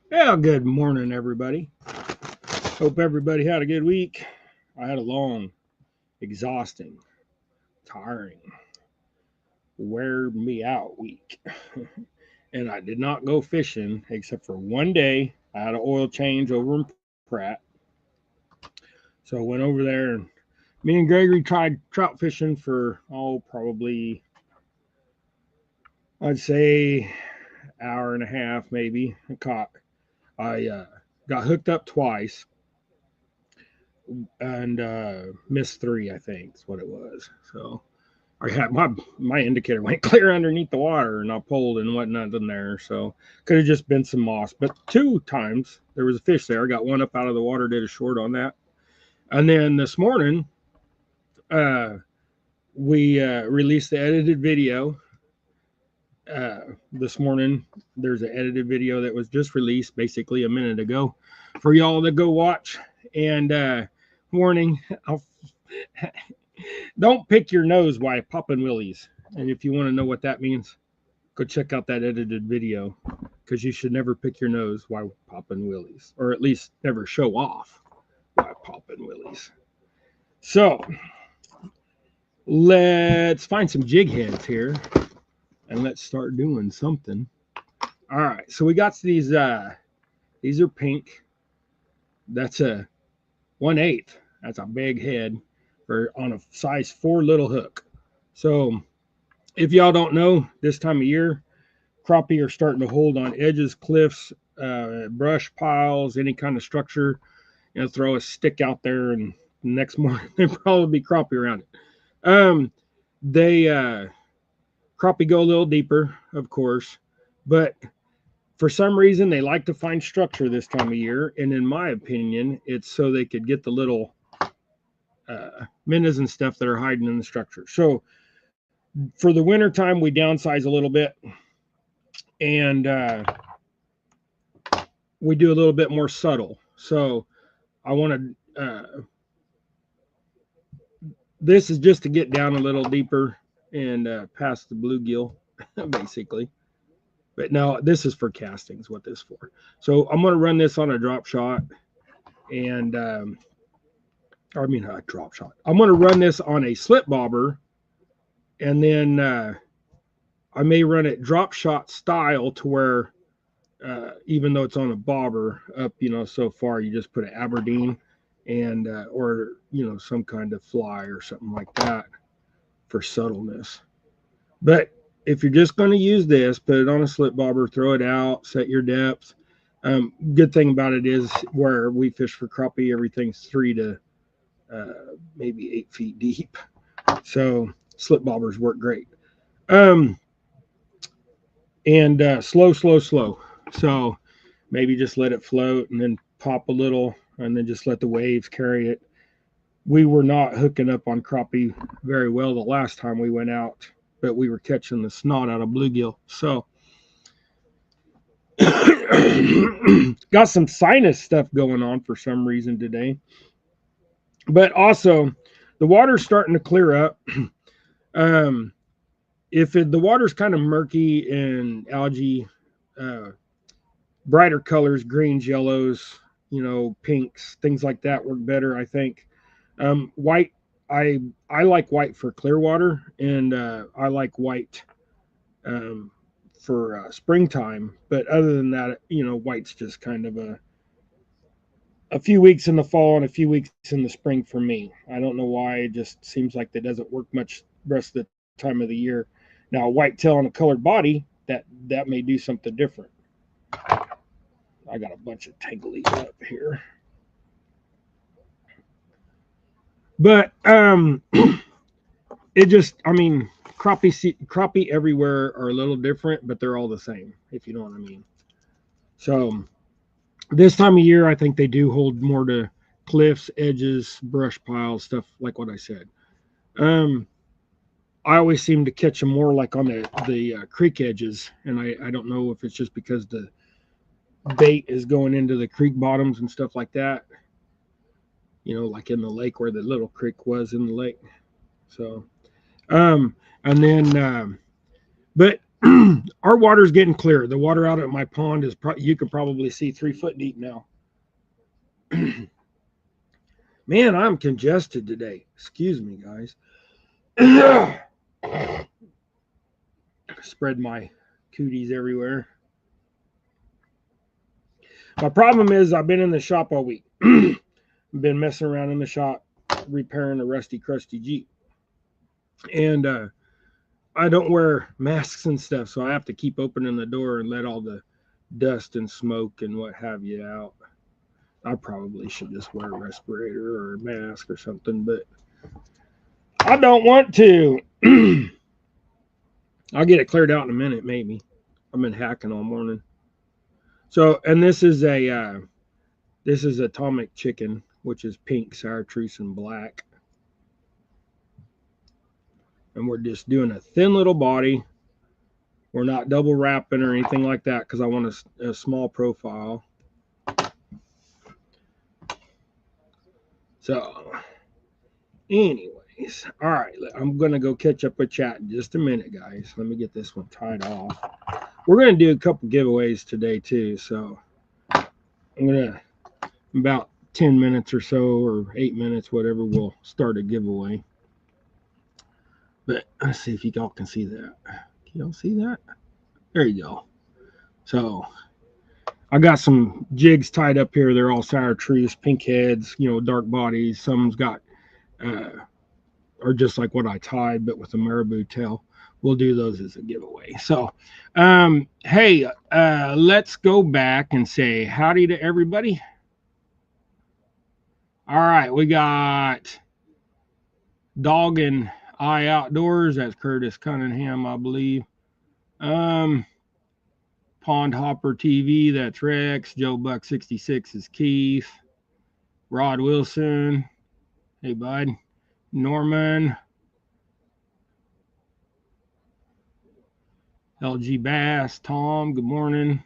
Yeah, good morning, everybody. Hope everybody had a good week. I had a long, exhausting, tiring, wear me out week. And I did not go fishing except for one day. I had an oil change over in Pratt. So I went over there and me and Gregory tried trout fishing for, probably, I'd say, hour and a half maybe. I got hooked up twice and missed three, I think is what it was. So I had my indicator went clear underneath the water, and I pulled and wasn't nothing there. So could have just been some moss. But two times there was a fish there. I got one up out of the water, did a short on that, and then this morning uh, we released the edited video. This morning there's an edited video that was just released basically a minute ago for y'all to go watch. And warning, I'll don't pick your nose while popping willies. And if you want to know what that means, go check out that edited video because you should never pick your nose while popping willies, or at least never show off while popping willies. So let's find some jig heads here and let's start doing something. All right, so we got these. These are pink. That's a 1/8. That's a big head for on a size 4 little hook. So if y'all don't know, this time of year, crappie are starting to hold on edges, cliffs, brush piles, any kind of structure. Throw a stick out there, and the next morning there probably be crappie around it. They crappie go a little deeper, of course, but for some reason they like to find structure this time of year. And in my opinion, it's so they could get the little minnows and stuff that are hiding in the structure. So for the winter time, we downsize a little bit, and we do a little bit more subtle. So I want to. This is just to get down a little deeper and past the bluegill, basically. But now this is for castings. What this for? So I'm going to run this on a drop shot, and a drop shot. I'm going to run this on a slip bobber, and then I may run it drop shot style to where even though it's on a bobber up, so far you just put an Aberdeen and or some kind of fly or something like that for subtleness. But if you're just going to use this, put it on a slip bobber, throw it out, set your depth. Good thing about it is where we fish for crappie, everything's 3 to maybe 8 feet deep. So slip bobbers work great. Um, and slow, slow, slow. So maybe just let it float and then pop a little and then just let the waves carry it. We were not hooking up on crappie very well the last time we went out, but we were catching the snot out of bluegill. So got some sinus stuff going on for some reason today. But also, the water's starting to clear up. um, the water's kind of murky and algae, uh, brighter colors, greens, yellows, pinks, things like that work better, I think. White, I like white for clear water, and I like white um, for springtime. But other than that, white's just kind of a few weeks in the fall and a few weeks in the spring for me. I don't know why. It just seems like that doesn't work much the rest of the time of the year. Now, a white tail on a colored body, that may do something different. I got a bunch of tangles up here. But it just, crappie everywhere are a little different, but they're all the same, if you know what I mean. So this time of year, I think they do hold more to cliffs, edges, brush piles, stuff like what I said. Um, I always seem to catch them more like on the creek edges, and I don't know if it's just because the bait is going into the creek bottoms and stuff like that. Like in the lake where the little creek was in the lake. So, and then, but Our water's getting clear. The water out at my pond is you could probably see 3 foot deep now. Man, I'm congested today. Excuse me, guys. Spread my cooties everywhere. My problem is I've been in the shop all week. Been messing around in the shop repairing a rusty, crusty Jeep. And I don't wear masks and stuff, so I have to keep opening the door and let all the dust and smoke and what have you out. I probably should just wear a respirator or a mask or something, but I don't want to. I'll get it cleared out in a minute, maybe. I've been hacking all morning. So, and this is atomic chicken, which is pink, sour truce, and black. And we're just doing a thin little body. We're not double wrapping or anything like that because I want a small profile. So, anyways, all right, I'm going to go catch up with chat in just a minute, guys. Let me get this one tied off. We're going to do a couple giveaways today, too. So, I'm going to, about 10 minutes or so, or 8 minutes, whatever, we'll start a giveaway. But let's see if you all can see that. Can y'all see that? There you go. So, I got some jigs tied up here. They're all sour truce, pink heads, dark bodies. Some's got, are just like what I tied, but with a marabou tail. We'll do those as a giveaway. So, hey, let's go back and say howdy to everybody. All right, we got Dog and I Outdoors. That's Curtis Cunningham, I believe. Pond Hopper TV, that's Rex. Joe Buck 66 is Keith. Rod Wilson, hey bud. Norman. LG Bass, Tom, good morning.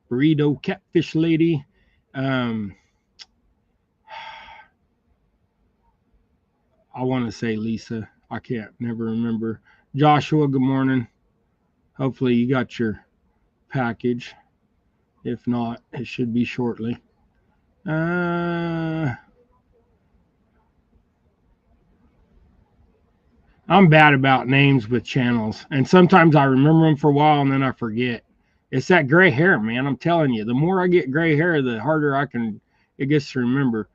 Burrito Catfish Lady. I want to say Lisa. I can't never remember. Joshua, good morning. Hopefully you got your package. If not, it should be shortly. I'm bad about names with channels, and sometimes I remember them for a while and then I forget. It's that gray hair, man. I'm telling you, the more I get gray hair, the harder it gets to remember.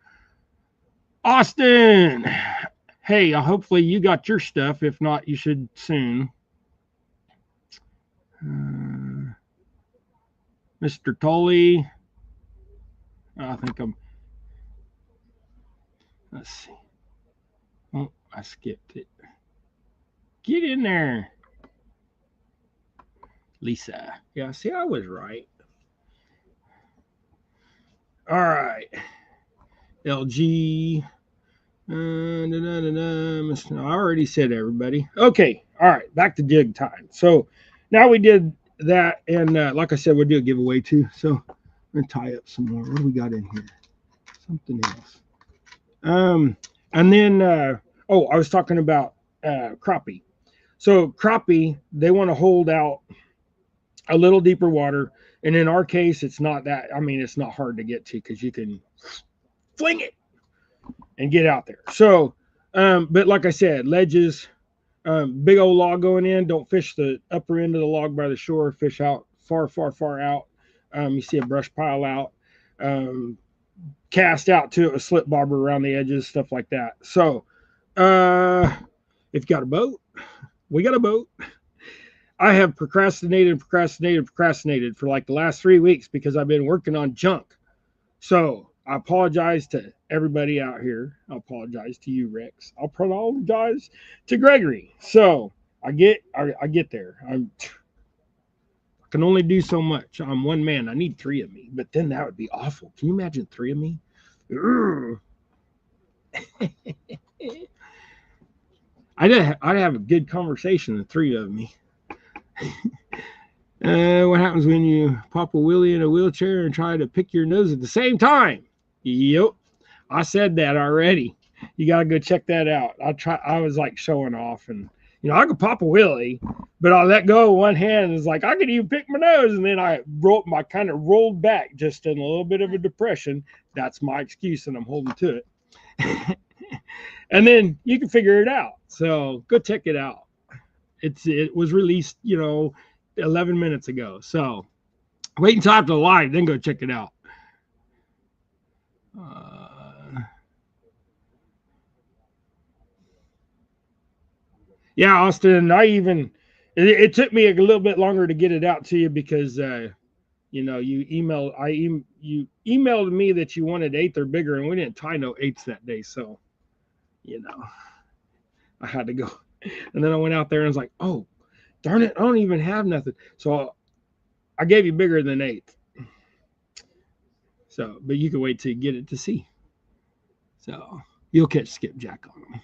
Austin, hey, hopefully you got your stuff. If not, you should soon. Mr. Tully, I think let's see. Oh, I skipped it. Get in there. Lisa. Yeah, see, I was right. All right. LG. I already said everybody. Okay. All right. Back to jig time. So now we did that. And like I said, we'll do a giveaway too. So I'm going to tie up some more. What do we got in here? Something else. And then, I was talking about crappie. So crappie, they want to hold out a little deeper water. And in our case, it's not that. I mean, it's not hard to get to because you can fling it and get out there. So, but like I said, ledges, big old log going in. Don't fish the upper end of the log by the shore. Fish out far, far, far out. You see a brush pile out. Cast out to a slip bobber around the edges, stuff like that. So, if you got a boat, we got a boat. I have procrastinated for like the last 3 weeks because I've been working on junk. So I apologize to everybody out here. I apologize to you, Rex. I'll apologize to Gregory. So I get there. I can only do so much. I'm one man. I need 3 of me, but then that would be awful. Can you imagine 3 of me? I'd have a good conversation with 3 of me. What happens when you pop a wheelie in a wheelchair and try to pick your nose at the same time? Yep, I said that already. You gotta go check that out. I was like showing off, and You know, I could pop a wheelie, but I let go of one hand and it's like I could even pick my nose, and then I kind of rolled back just in a little bit of a depression. That's my excuse, and I'm holding to it. And then you can figure it out. So go check it out. It was released, 11 minutes ago. So wait until after the live, then go check it out. Yeah, Austin. It took me a little bit longer to get it out to you because you emailed me that you wanted 1/8 or bigger, and we didn't tie no 8s that day, so I had to go. And then I went out there and was like, oh, darn it, I don't even have nothing. So I gave you bigger than 8. So, but you can wait till you get it to see. So you'll catch skipjack on them.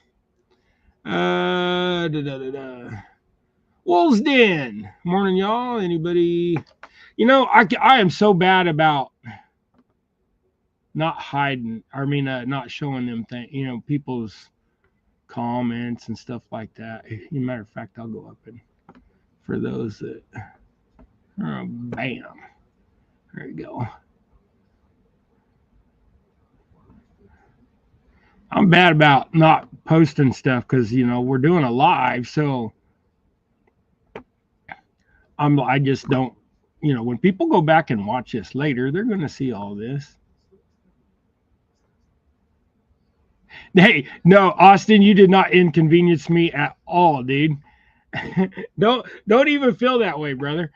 Wolves Den. Morning, y'all. Anybody? I am so bad about not hiding. Not showing them things. People's comments and stuff like that. As a matter of fact, I'll go up and for those that. Bam. There you go. I'm bad about not posting stuff because we're doing a live, so I just don't. When people go back and watch this later, they're going to see all this. Hey, no, Austin, you did not inconvenience me at all, dude. Don't even feel that way, brother.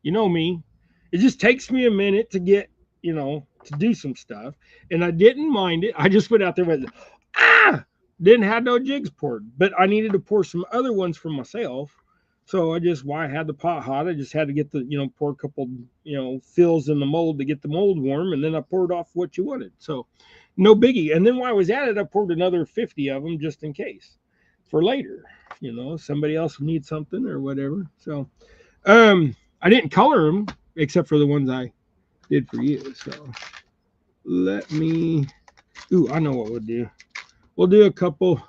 You know me. It just takes me a minute to get, to do some stuff. And I didn't mind it. I just went out there and didn't have no jigs poured. But I needed to pour some other ones for myself. So I had the pot hot. I just had to get the, pour a couple, fills in the mold to get the mold warm. And then I poured off what you wanted. So no biggie. And then while I was at it, I poured another 50 of them just in case for later. Somebody else needs something or whatever. So I didn't color them except for the ones I did for you. So let me, I know what we'll do. We'll do a couple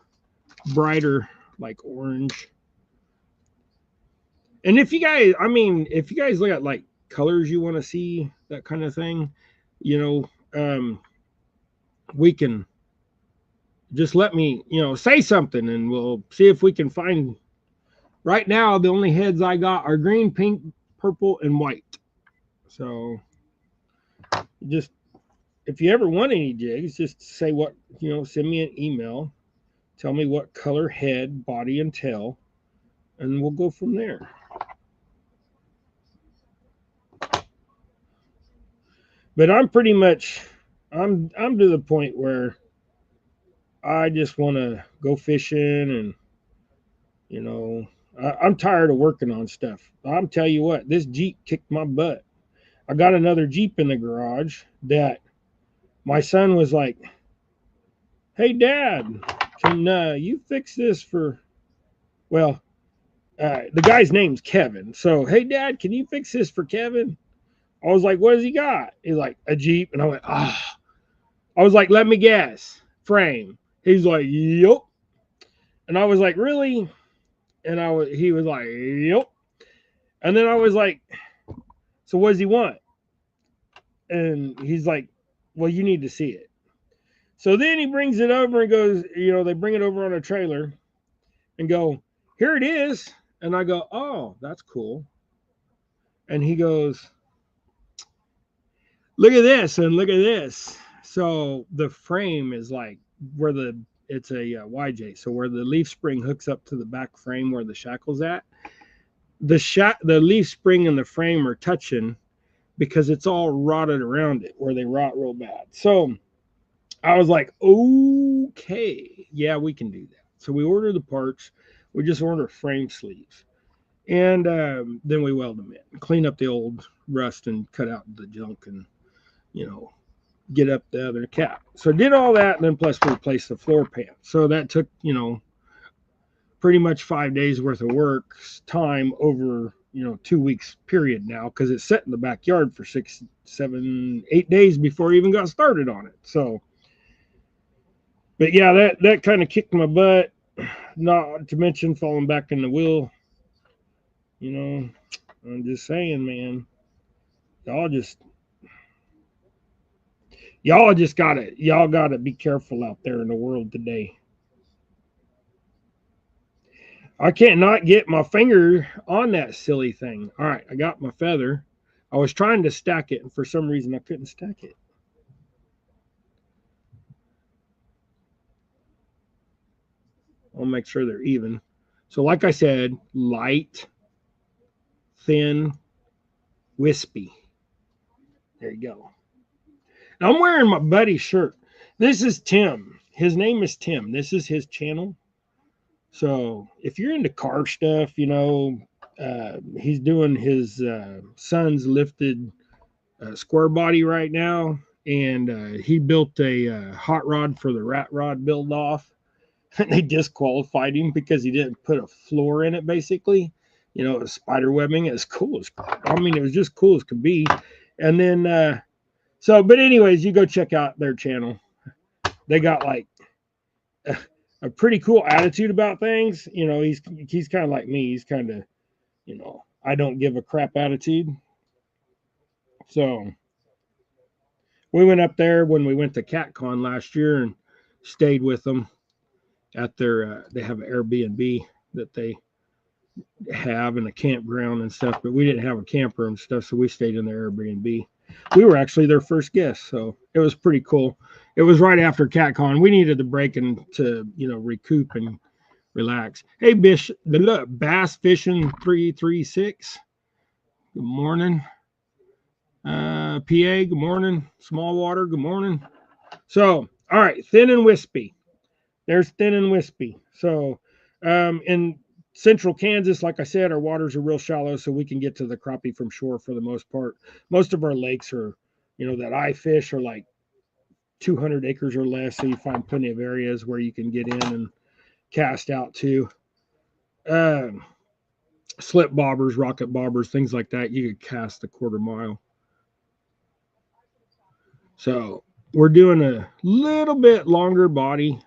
brighter, like orange. And if you guys look at like colors you want to see, that kind of thing, we can just let me, say something and we'll see if we can find. Right now, the only heads I got are green, pink, purple, and white. So just, if you ever want any jigs, just say what, send me an email. Tell me what color head, body, and tail, and we'll go from there. But I'm pretty much, I'm to the point where I just want to go fishing and, I'm tired of working on stuff. I'm tell you what, this Jeep kicked my butt. I got another Jeep in the garage that my son was like, hey, Dad, can you fix this for, the guy's name's Kevin. So, hey, Dad, can you fix this for Kevin? I was like, what has he got? He's like, a Jeep. And I went, I was like, let me guess. Frame. He's like, yep. And I was like, really? And he was like, yep. And then I was like, so what does he want? And he's like, well, you need to see it. So then he brings it over and goes, they bring it over on a trailer and go, here it is. And I go, oh, that's cool. And he goes, look at this and look at this. So the frame is like where it's a YJ. So where the leaf spring hooks up to the back frame where the shackle's at, the leaf spring and the frame are touching because it's all rotted around it where they rot real bad. So I was like, okay, yeah, we can do that. So we ordered the parts. We just ordered frame sleeves. And then we weld them in, clean up the old rust and cut out the junk and, get up the other cap. So did all that, and then plus we replaced the floor pan. So that took, pretty much 5 days worth of work time over, 2 weeks period now, because it's set in the backyard for 6, 7, 8 days before I even got started on it. So, but yeah, that kind of kicked my butt. not to mention falling back in the wheel. You know, I'm just saying, man. Y'all just y'all gotta be careful out there in the world today. I can't not get my finger on that silly thing. All right, I got my feather. I was trying to stack it, and for some reason I couldn't stack it. I'll make sure they're even. So, like I said, light, thin, wispy. There you go. Now, I'm wearing my buddy's shirt. This is Tim. His name is Tim. This is his channel. So, if you're into car stuff, he's doing his son's lifted square body right now, and he built a hot rod for the rat rod build off. And they disqualified him because he didn't put a floor in it, basically. Spider webbing. As cool as, I mean, it was just cool as could be. And then, but anyways, you go check out their channel. They got like a pretty cool attitude about things. He's kind of like me. He's kind of, I don't give a crap attitude. So we went up there when we went to CatCon last year and stayed with them at their, they have an Airbnb that they have in a campground and stuff, but we didn't have a camper and stuff, so we stayed in their Airbnb. We were actually their first guests, so it was pretty cool. It was right after CatCon. We needed the break and to recoup and relax. Hey, Bass Fishing 336. Good morning. PA. Good morning. Small Water. Good morning. So, all right, thin and wispy. There's thin and wispy. So, in central Kansas, like I said, our waters are real shallow, so we can get to the crappie from shore for the most part. Most of our lakes are, that I fish are like 200 acres or less, so you find plenty of areas where you can get in and cast out to. Slip bobbers, rocket bobbers, things like that, you could cast a quarter mile. So we're doing a little bit longer body,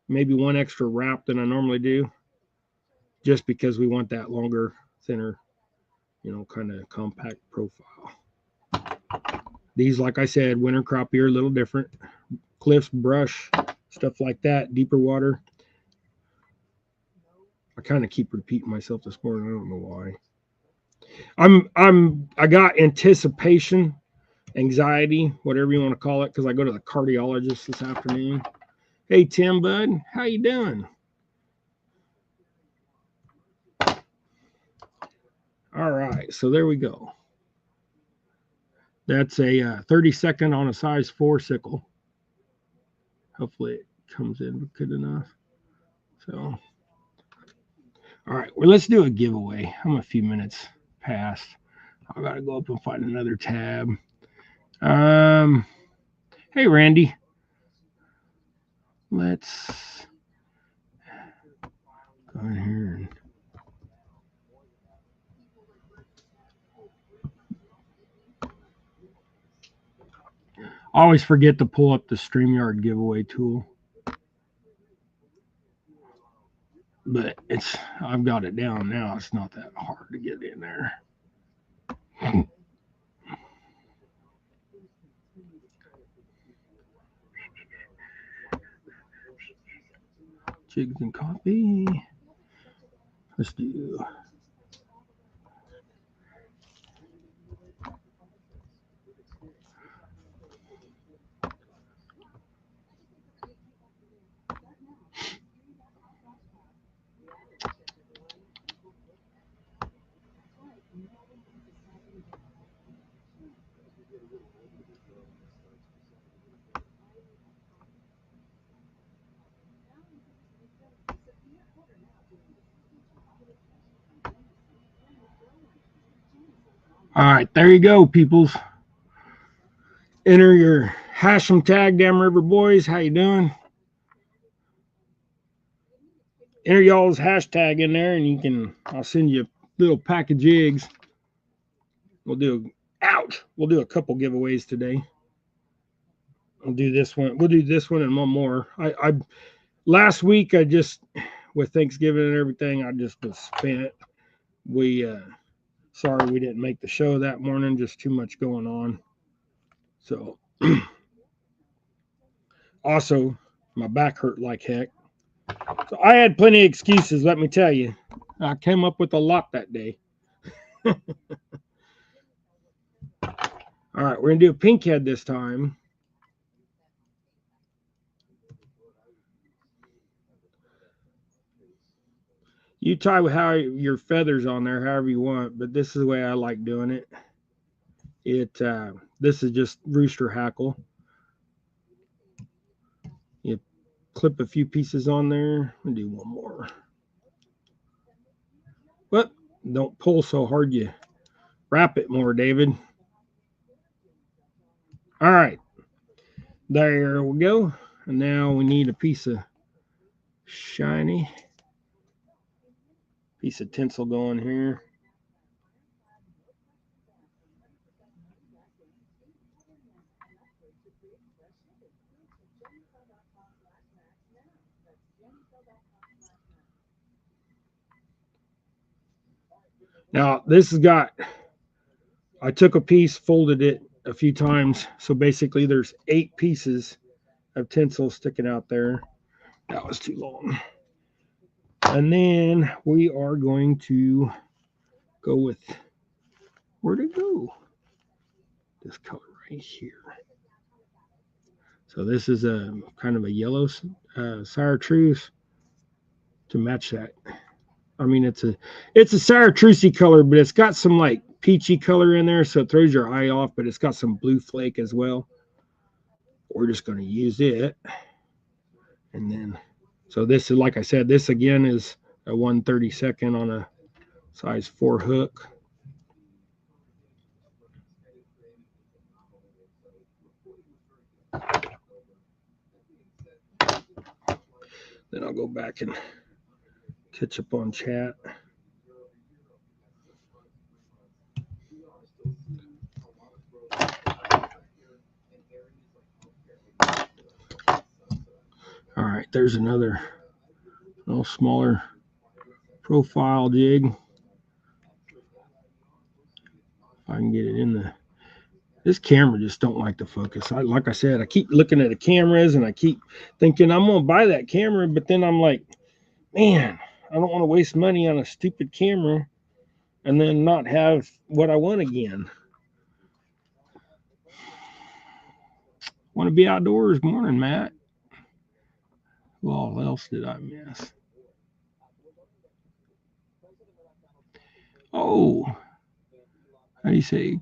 maybe one extra wrap than I normally do, just because we want that longer, thinner, kind of compact profile. These, like I said, winter crappie are a little different. Cliffs, brush, stuff like that, deeper water. I kind of keep repeating myself this morning. I don't know why. I got anticipation, anxiety, whatever you want to call it, because I go to the cardiologist this afternoon. Hey, Tim, bud, how you doing? All right, so there we go. That's a 30-second on a size 4 sickle. Hopefully it comes in good enough. So, all right, well, let's do a giveaway. I'm a few minutes past. I got to go up and find another tab. Hey, Randy. Let's go in here and I always forget to pull up the StreamYard giveaway tool. But I've got it down now. It's not that hard to get in there. Jigs and coffee. Let's do. All right, there you go, peoples. Enter your Hashem tag, Damn River Boys. How you doing? Enter y'all's hashtag in there, and I'll send you a little pack of jigs. We'll do a couple giveaways today. We'll do this one. We'll do this one and one more. Last week with Thanksgiving and everything, I just was spent. Sorry we didn't make the show that morning, just too much going on. So also my back hurt like heck. So I had plenty of excuses, let me tell you. I came up with a lot that day. All right, we're gonna do a pink head this time. You tie how your feathers on there, however you want, but this is the way I like doing it. This is just rooster hackle. You clip a few pieces on there. I'll do one more. But don't pull so hard. You wrap it more, David. All right, there we go. And now we need a piece of shiny piece of tinsel going here. Now this has got, I took a piece, folded it a few times. So basically there's 8 pieces of tinsel sticking out there. That was too long. And then we are going to go with, where'd it go? This color right here. So this is a kind of a yellow chartreuse to match that. I mean, it's a chartreusey color, but it's got some like peachy color in there, so it throws your eye off, but it's got some blue flake as well. We're just going to use it. And then, so this is, like I said, this again is a 1/32 on a size 4 hook. Then I'll go back and catch up on chat. All right, there's another little smaller profile jig. If I can get it in the, this camera just don't like to focus. Like I said, I keep looking at the cameras and I keep thinking I'm gonna buy that camera, but then I'm like, man, I don't want to waste money on a stupid camera and then not have what I want again. Want to be outdoors. Good morning, Matt. Well, what else did I miss? Oh, how do you say?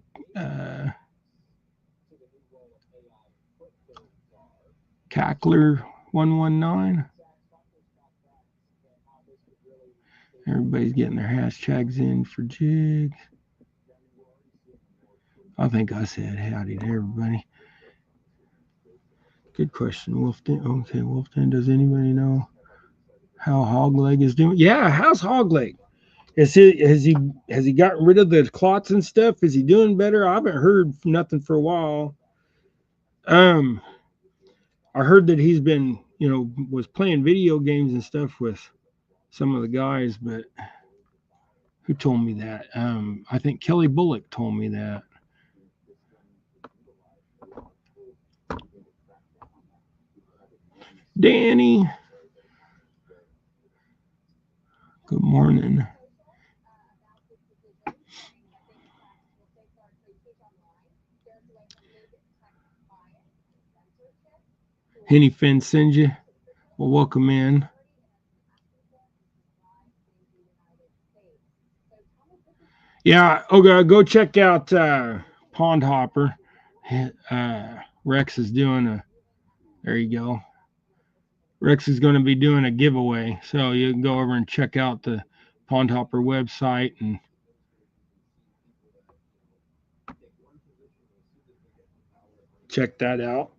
Cackler 119. Everybody's getting their hashtags in for Jigs. I think I said howdy to everybody. Good question, Wolfden. Okay, Wolfden, does anybody know how Hogleg is doing? Yeah, how's Hogleg? Has he gotten rid of the clots and stuff? Is he doing better? I haven't heard nothing for a while. I heard that he's been, was playing video games and stuff with some of the guys, but who told me that? I think Kelly Bullock told me that. Danny, good morning. Henny Finn sends you. Well, welcome in. Yeah, okay, go check out Pond Hopper. Rex is doing there you go. Rex is going to be doing a giveaway. So you can go over and check out the Pond Hopper website and check that out.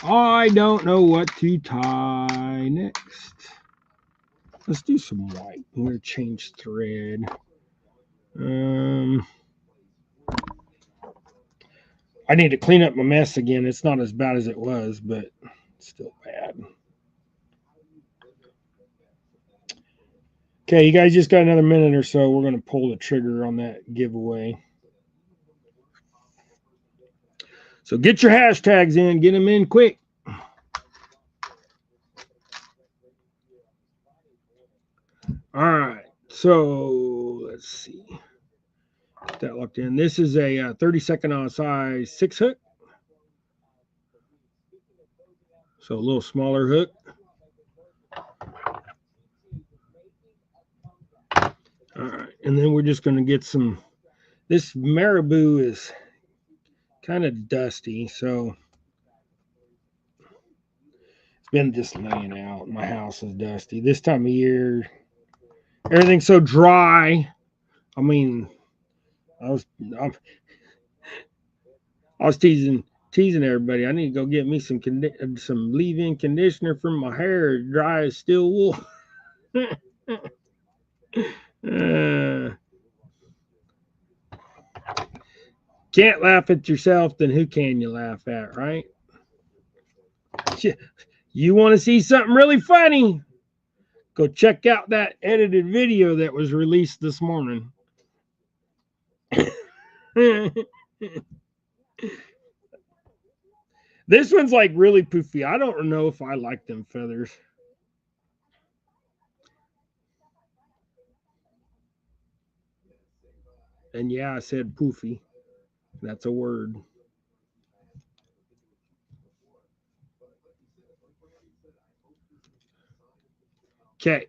I don't know what to tie next. Let's do some white. I'm going to change thread. I need to clean up my mess again. It's not as bad as it was, but That's still bad. Okay, you guys just got another minute or so. We're going to pull the trigger on that giveaway. So get your hashtags in. Get them in quick. All right. So let's see. Get that locked in. This is a 32nd ounce size 6 hook. So a little smaller hook. All right. And then we're just going to get some. This marabou is kind of dusty. So it's been just laying out. My house is dusty. This time of year, everything's so dry. I mean, I was teasing everybody. I need to go get me some leave-in conditioner for my hair, dry as steel wool. Can't laugh at yourself, then who can you laugh at, right? You want to see something really funny? Go check out that edited video that was released this morning. This one's like really poofy. I don't know if I like them feathers. And yeah, I said poofy. That's a word. Okay.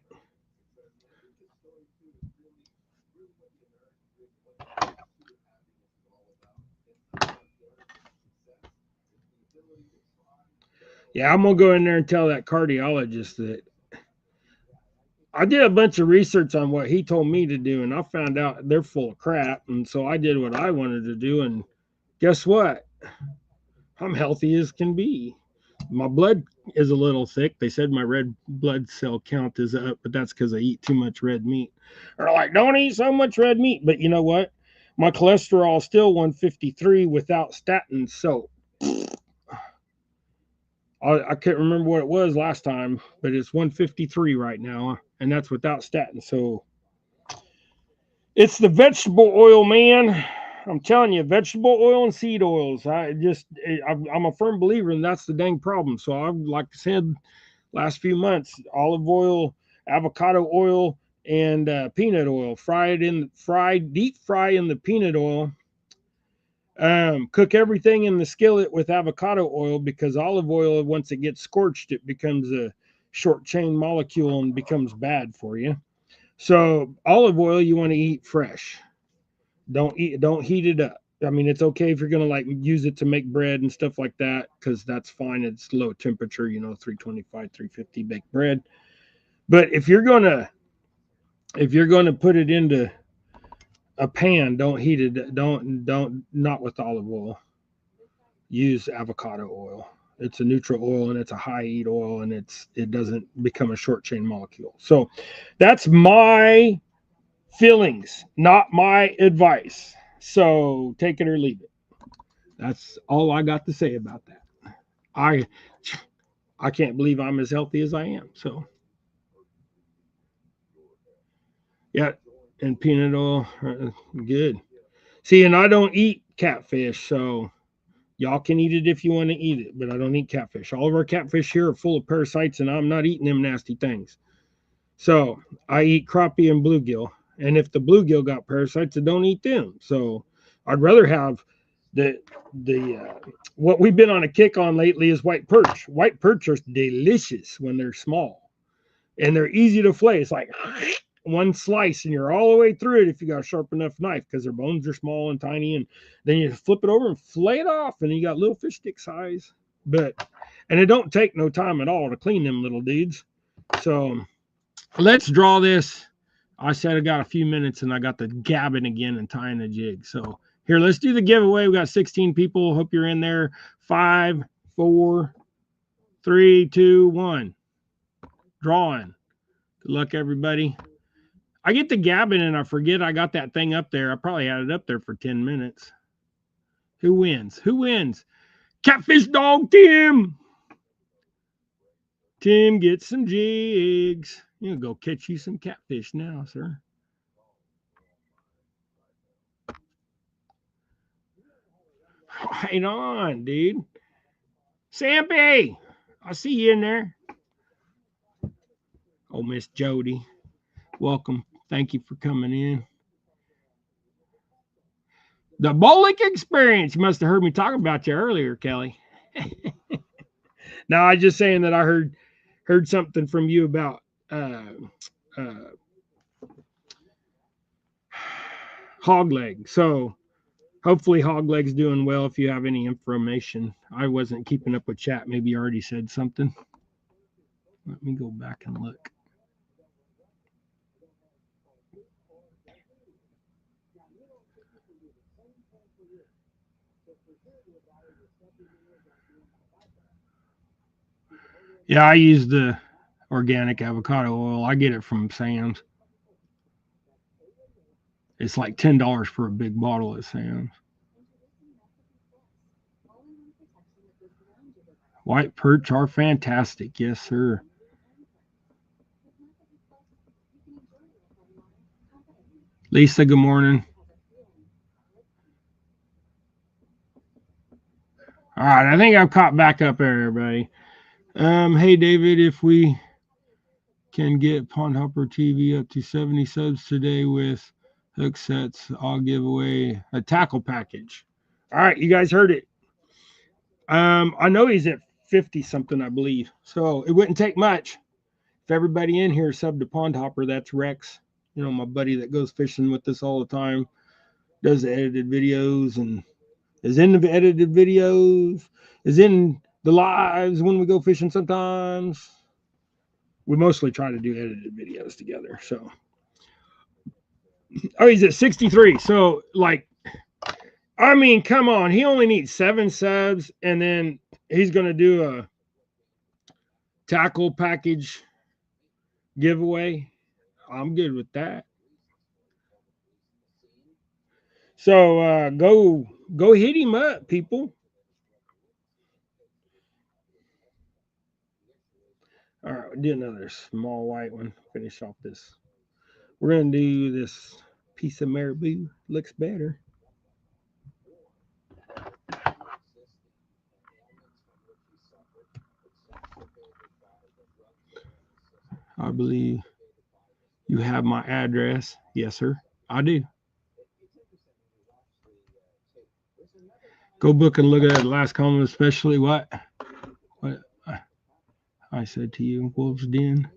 Yeah, I'm going to go in there and tell that cardiologist that I did a bunch of research on what he told me to do, and I found out they're full of crap. And so I did what I wanted to do. And guess what? I'm healthy as can be. My blood is a little thick. They said my red blood cell count is up, but that's because I eat too much red meat. They're like, don't eat so much red meat. But you know what? My cholesterol is still 153 without statins. So I can't remember what it was last time, but it's 153 right now, and that's without statins. So it's the vegetable oil, man. I'm telling you, vegetable oil and seed oils. I'm a firm believer, and that's the dang problem. So I've, like I said, last few months, olive oil, avocado oil, and peanut oil. Deep fry in the peanut oil. Cook everything in the skillet with avocado oil, because olive oil, once it gets scorched, it becomes a short chain molecule and becomes bad for you. So olive oil, you want to eat fresh. Don't heat it up. I mean, it's okay if you're going to like use it to make bread and stuff like that, because that's fine. It's low temperature, 325, 350 baked bread. But if you're going to put it into a pan, don't heat it. Not with olive oil. Use avocado oil. It's a neutral oil, and it's a high heat oil, and it doesn't become a short chain molecule. So that's my feelings, not my advice. So take it or leave it. That's all I got to say about that. I can't believe I'm as healthy as I am. So yeah, and peanut oil, good. See, and I don't eat catfish, so y'all can eat it if you want to eat it, but I don't eat catfish. All of our catfish here are full of parasites, and I'm not eating them nasty things. So I eat crappie and bluegill. And if the bluegill got parasites, I don't eat them. So I'd rather have the what we've been on a kick on lately is white perch. White perch are delicious when they're small, and they're easy to flay. It's like one slice, and you're all the way through it if you got a sharp enough knife, because their bones are small and tiny. And then you flip it over and flay it off, and you got little fish stick size. And it don't take no time at all to clean them little dudes. So let's draw this. I said I got a few minutes, and I got the gabbing again and tying the jig. So here, let's do the giveaway. We got 16 people. Hope you're in there. 5, 4, 3, 2, 1. Drawing. Good luck, everybody. I get the gabbing, and I forget I got that thing up there. I probably had it up there for 10 minutes. Who wins? Catfish Dog Tim. Tim, get some jigs. You go catch you some catfish now, sir. Right on, dude. Sampy, I see you in there. Oh, Miss Jody, welcome. Thank you for coming in. The bowling experience. You must have heard me talk about you earlier, Kelly. No, I was just saying that I heard something from you about uh, hog leg. So hopefully hog leg's doing well. If you have any information, I wasn't keeping up with chat. Maybe you already said something. Let me go back and look. Yeah, I use the organic avocado oil. I get it from Sam's. It's like $10 for a big bottle at Sam's. White perch are fantastic. Yes, sir. Lisa, good morning. All right, I think I've caught back up there, everybody. Hey, David, if we can get Pond Hopper TV up to 70 subs today with hook sets, I'll give away a tackle package. All right, you guys heard it. I know he's at 50 something, I believe. So it wouldn't take much. If everybody in here subbed to Pond Hopper, that's Rex. You know, my buddy that goes fishing with us all the time, does the edited videos and is in the edited videos, is in the lives when we go fishing sometimes. We mostly try to do edited videos together. So, oh, he's at 63. So, like, I mean, come on. He only needs 7 subs, and then he's going to do a tackle package giveaway. I'm good with that. So, go hit him up, people. All right, we'll do another small white one. Finish off this. We're going to do this piece of marabou. Looks better. I believe you have my address. Yes, sir. I do. Go book and look at the last comment, especially what I said to you, Wolf's Den.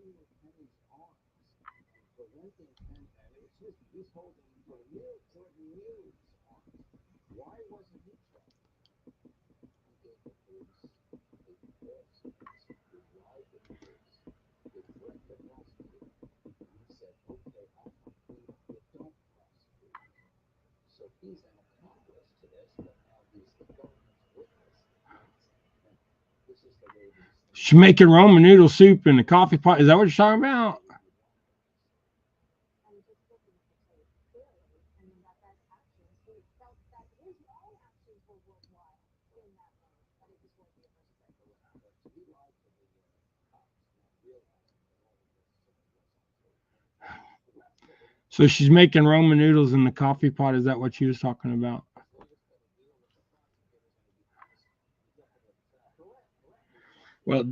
She's making Roman noodle soup in the coffee pot. Is that what you're talking about? So she's making Roman noodles in the coffee pot. Is that what she was talking about? Well,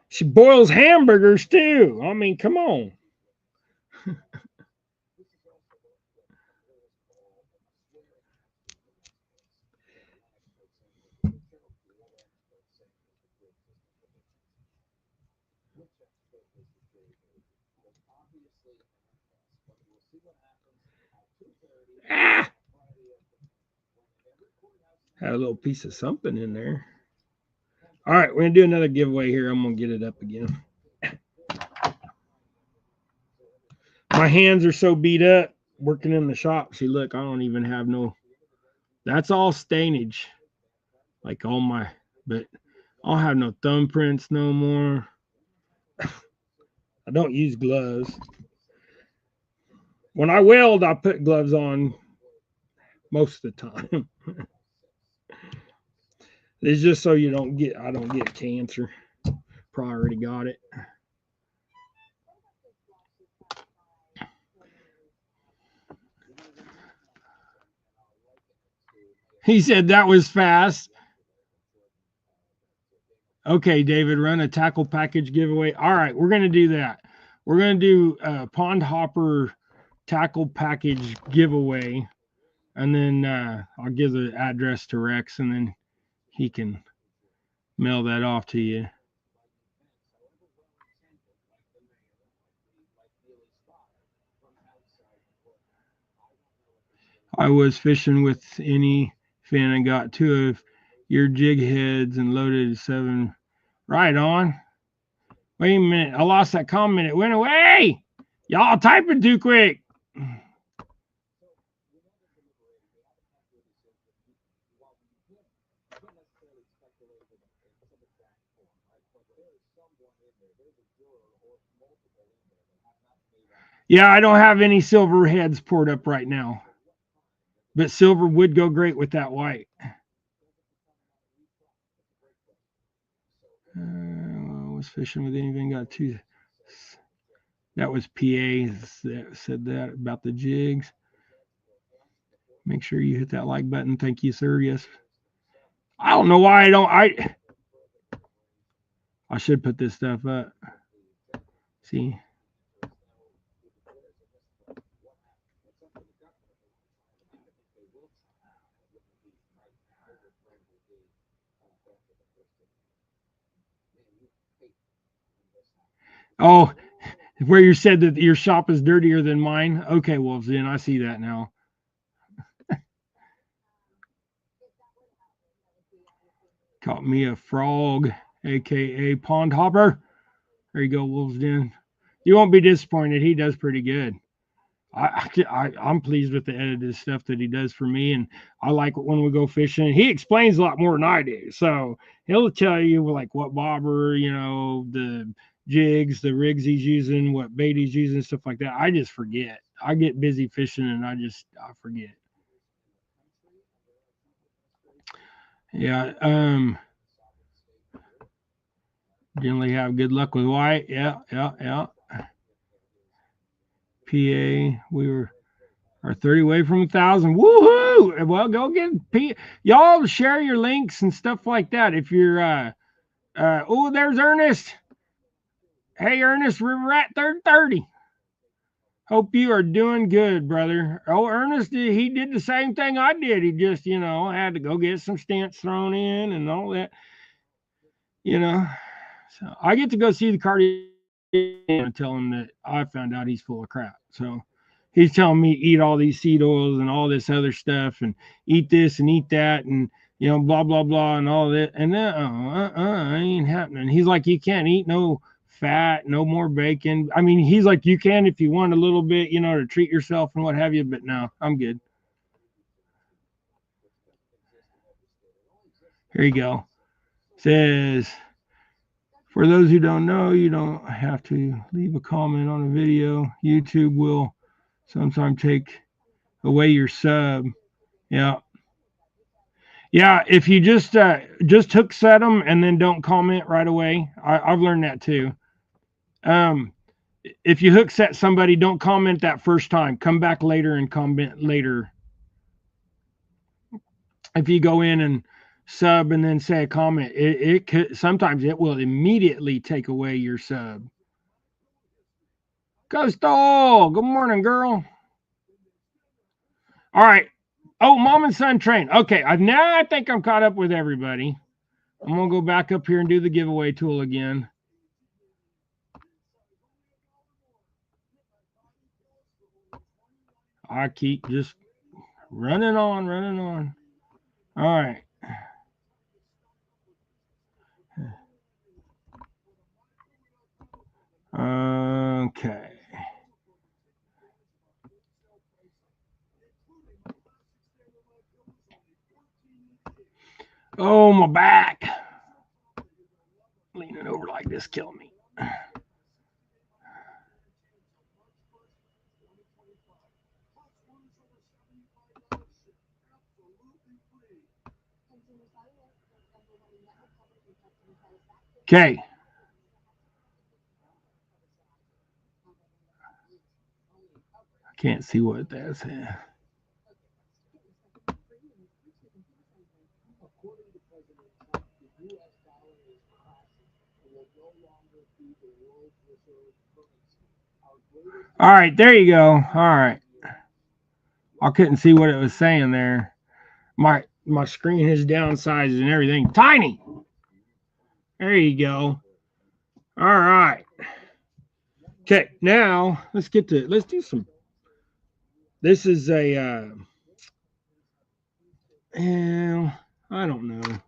she boils hamburgers too. I mean, come on. Ah! Had a little piece of something in there. All right, we're going to do another giveaway here. I'm going to get it up again. My hands are so beat up working in the shop. See, look, I don't even have no. That's all stainage. Like all my, but I don't have no thumbprints no more. I don't use gloves. When I weld, I put gloves on most of the time. It's just so I don't get cancer. probably already got it. He said that was fast. Okay, David, run a tackle package giveaway. All right, we're going to do that. We're going to do a pond hopper tackle package giveaway. And then I'll give the address to Rex, and then he can mail that off to you. I was fishing with any fin and got 2 of your jig heads and loaded 7. Right on. Wait a minute. I lost that comment. It went away. Y'all typing too quick. Yeah, I don't have any silver heads poured up right now. But silver would go great with that white. Was fishing with anything, got 2. That was PA that said that about the jigs. Make sure you hit that like button. Thank you, sir. Yes. I don't know why I should put this stuff up. See? Oh, where you said that your shop is dirtier than mine. Okay, Wolves, then I see that now. Caught me a frog, aka pond hopper. There you go, Wolves Den. You won't be disappointed. He does pretty good. I'm pleased with the edited stuff that he does for me, and I like it when we go fishing. He explains a lot more than I do, so he'll tell you like what bobber, the jigs, the rigs he's using, what bait he's using, stuff like that. I just forget. I get busy fishing, and I forget. Yeah. Generally have good luck with white. Yeah. PA, we are 30 away from 1,000. Woohoo! Well, go get y'all share your links and stuff like that. If you're oh, there's Ernest. Hey, Ernest, River at 30. Hope you are doing good, brother. Oh, Ernest, he did the same thing I did. He just, had to go get some stints thrown in and all that. So I get to go see the cardiologist and tell him that I found out he's full of crap. So he's telling me eat all these seed oils and all this other stuff and eat this and eat that and blah blah blah and all that. And then ain't happening. He's like, you can't eat no fat, no more bacon. I mean, he's like, you can if you want a little bit, to treat yourself and what have you. But no, I'm good. Here you go. Says, for those who don't know, you don't have to leave a comment on a video. YouTube will sometimes take away your sub. Yeah. Yeah, if you just hook set them and then don't comment right away. I've learned that too. If you hook set somebody, don't comment that first time. Come back later and comment later. If you go in and sub and then say a comment, it could sometimes it will immediately take away your sub. Coastal, good morning, girl. All right. Oh, mom and son train. Okay, now I think I'm caught up with everybody. I'm gonna go back up here and do the giveaway tool again. I keep just running on. All right. Okay. Oh, my back. Leaning over like this killing me. Okay. Can't see what that's. All right, there you go. All right. I couldn't see what it was saying there. My screen is downsized and everything. Tiny. There you go. All right. Okay, now let's do some. This is a I don't know.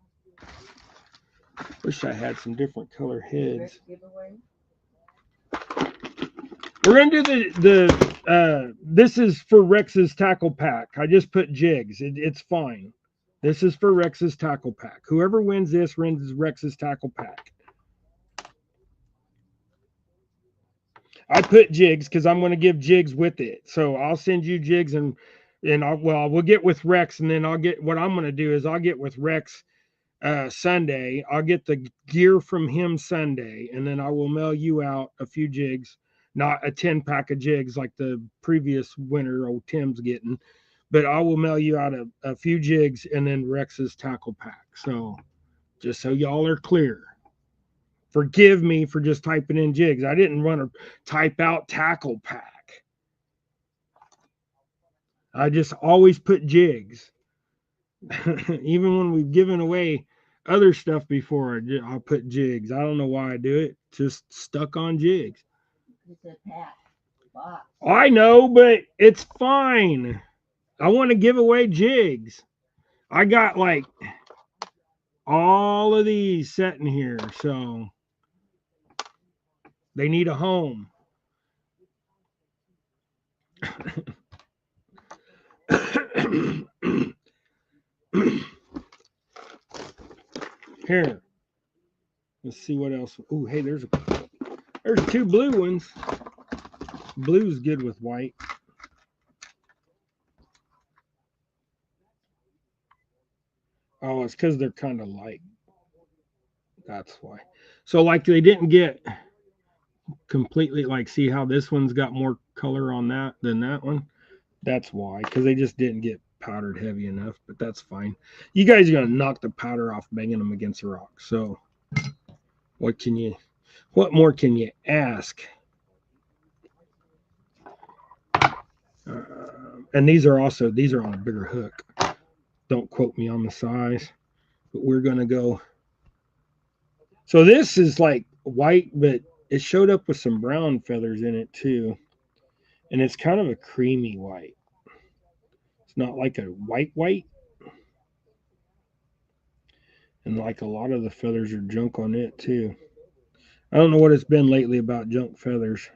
Wish I had some different color heads. We're gonna do the this is for Rex's tackle pack. I just put jigs. It's fine. This is for Rex's tackle pack. Whoever wins this wins Rex's tackle pack. I put jigs because I'm going to give jigs with it. So I'll send you jigs and we'll get with Rex, and then I'll get what I'm going to do is I'll get with Rex Sunday. I'll get the gear from him Sunday, and then I will mail you out a few jigs, not a 10-pack of jigs like the previous winter old Tim's getting, but I will mail you out a few jigs and then Rex's tackle pack. So just so y'all are clear. Forgive me for just typing in jigs. I didn't want to type out tackle pack. I just always put jigs. Even when we've given away other stuff before, I'll put jigs. I don't know why I do it. Just stuck on jigs. It's a pack. Box. I know, but it's fine. I want to give away jigs. I got like all of these sitting here, so they need a home. Here. Let's see what else. Oh, hey, there's two blue ones. Blue's good with white. Oh, it's because they're kind of light. That's why. So, like, they didn't get completely, like, see how this one's got more color on that than that one? That's why, because they just didn't get powdered heavy enough, but that's fine. You guys are going to knock the powder off banging them against the rock. So, what more can you ask? And these are on a bigger hook. Don't quote me on the size, but we're going to go. So this is like white, but it showed up with some brown feathers in it too. And it's kind of a creamy white. It's not like a white. And like a lot of the feathers are junk on it too. I don't know what it's been lately about junk feathers.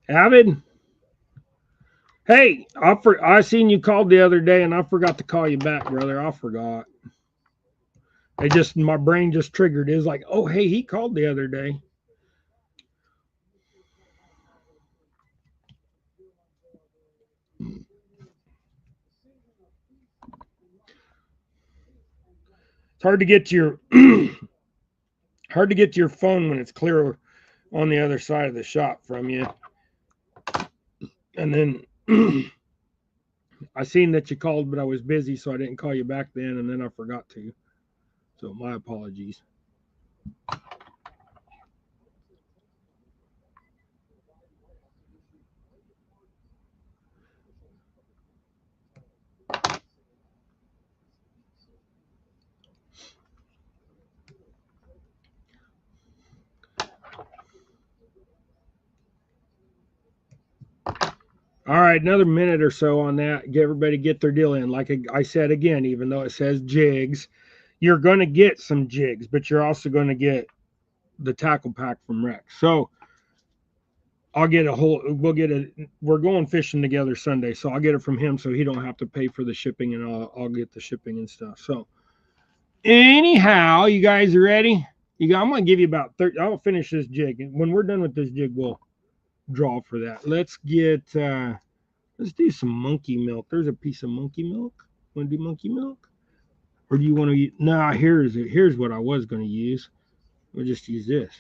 Avid? Hey, I seen you called the other day and I forgot to call you back, brother. I forgot. My brain just triggered. It was like, oh, hey, he called the other day. It's hard to get to your phone when it's clear on the other side of the shop from you. And then I seen that you called, but I was busy, so I didn't call you back then, and then I forgot to. So my apologies. All right, another minute or so on that. Everybody get their deal in. Like I said again, even though it says jigs, you're going to get some jigs, but you're also going to get the tackle pack from Rex. So we're going fishing together Sunday, so I'll get it from him so he don't have to pay for the shipping, and I'll get the shipping and stuff. So anyhow, you guys are ready? I'm going to give you about 30. I'll finish this jig. When we're done with this jig, we'll draw for that. Let's do some monkey milk. There's a piece of monkey milk. Want to do monkey milk? Or do you want to use, nah, here's what I was going to use. We'll just use this.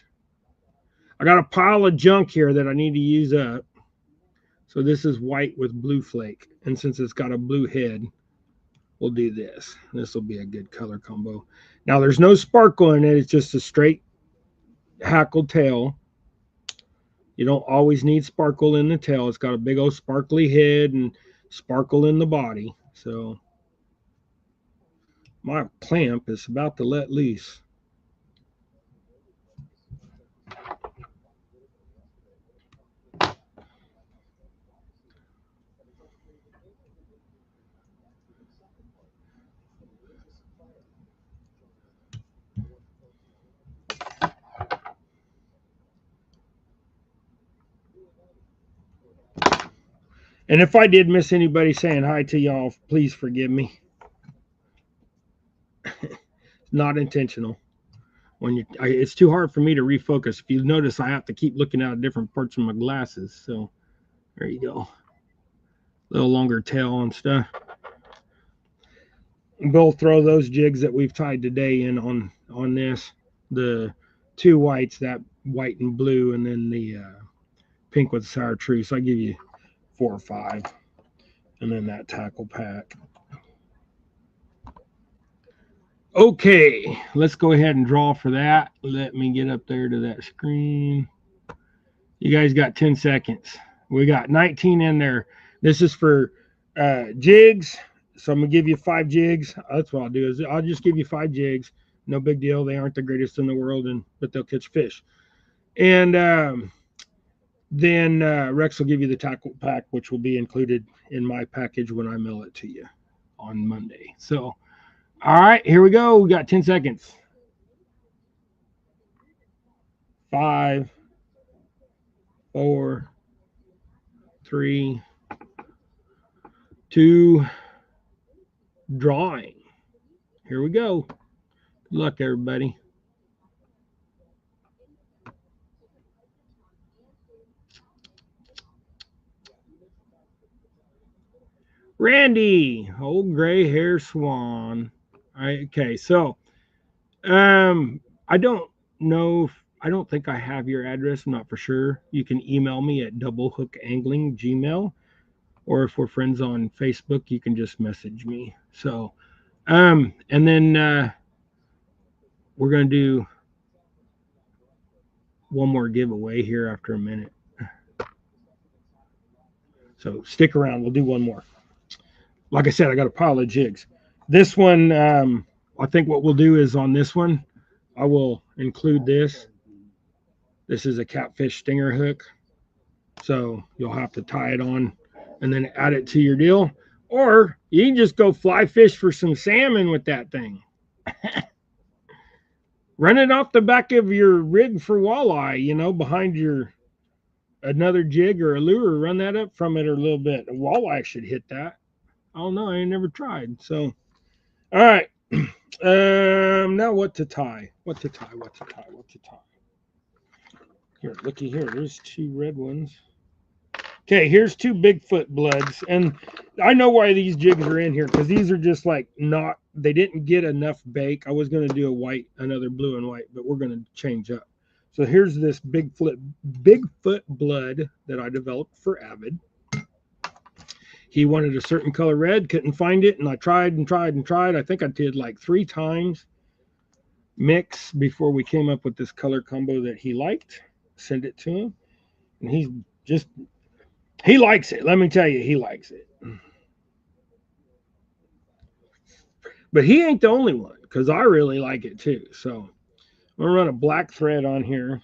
I got a pile of junk here that I need to use up. So this is white with blue flake. And since it's got a blue head, we'll do this. This will be a good color combo. Now there's no sparkle in it. It's just a straight hackled tail. You don't always need sparkle in the tail. It's got a big old sparkly head and sparkle in the body. So my clamp is about to let loose. And if I did miss anybody saying hi to y'all, please forgive me. Not intentional. It's too hard for me to refocus. If you notice, I have to keep looking at different parts of my glasses. So there you go. A little longer tail and stuff. We'll throw those jigs that we've tied today in on this. The two whites, that white and blue, and then the pink with sour tree. So I give you 4 or 5, and then that tackle pack. Okay, let's go ahead and draw for that. Let me get up there to that screen. You guys got 10 seconds. We got 19 in there. This is for jigs. So I'm going to give you 5 jigs. That's what I'll do is I'll just give you 5 jigs. No big deal. They aren't the greatest in the world, but they'll catch fish. And then Rex will give you the tackle pack, which will be included in my package when I mail it to you on Monday. So, all right, here we go. We got 10 seconds. 5, 4, 3, 2, drawing. Here we go. Good luck, everybody. Randy, old gray hair swan. All right, okay, so I don't know if, I don't think I have your address. I'm not for sure. You can email me at doublehookanglingGmail, or if we're friends on Facebook, you can just message me. So, and then we're gonna do one more giveaway here after a minute. So stick around. We'll do one more. Like I said, I got a pile of jigs. This one, I think what we'll do is on this one, I will include this. This is a catfish stinger hook. So you'll have to tie it on and then add it to your deal. Or you can just go fly fish for some salmon with that thing. Run it off the back of your rig for walleye, behind your another jig or a lure. Run that up from it a little bit. A walleye should hit that. I don't know. I ain't never tried. So, all right. Now what to tie? What to tie? Here, looky here. There's 2 red ones. Okay, here's 2 Bigfoot bloods. And I know why these jigs are in here, because these are just like not, they didn't get enough bake. I was going to do a white, another blue and white, but we're going to change up. So here's this Bigfoot blood that I developed for Avid. He wanted a certain color red, couldn't find it, and I tried and tried and tried. I think I did like 3 times mix before we came up with this color combo that he liked. Send it to him, and he likes it. Let me tell you, he likes it. But he ain't the only one, because I really like it too. So I'm going to run a black thread on here.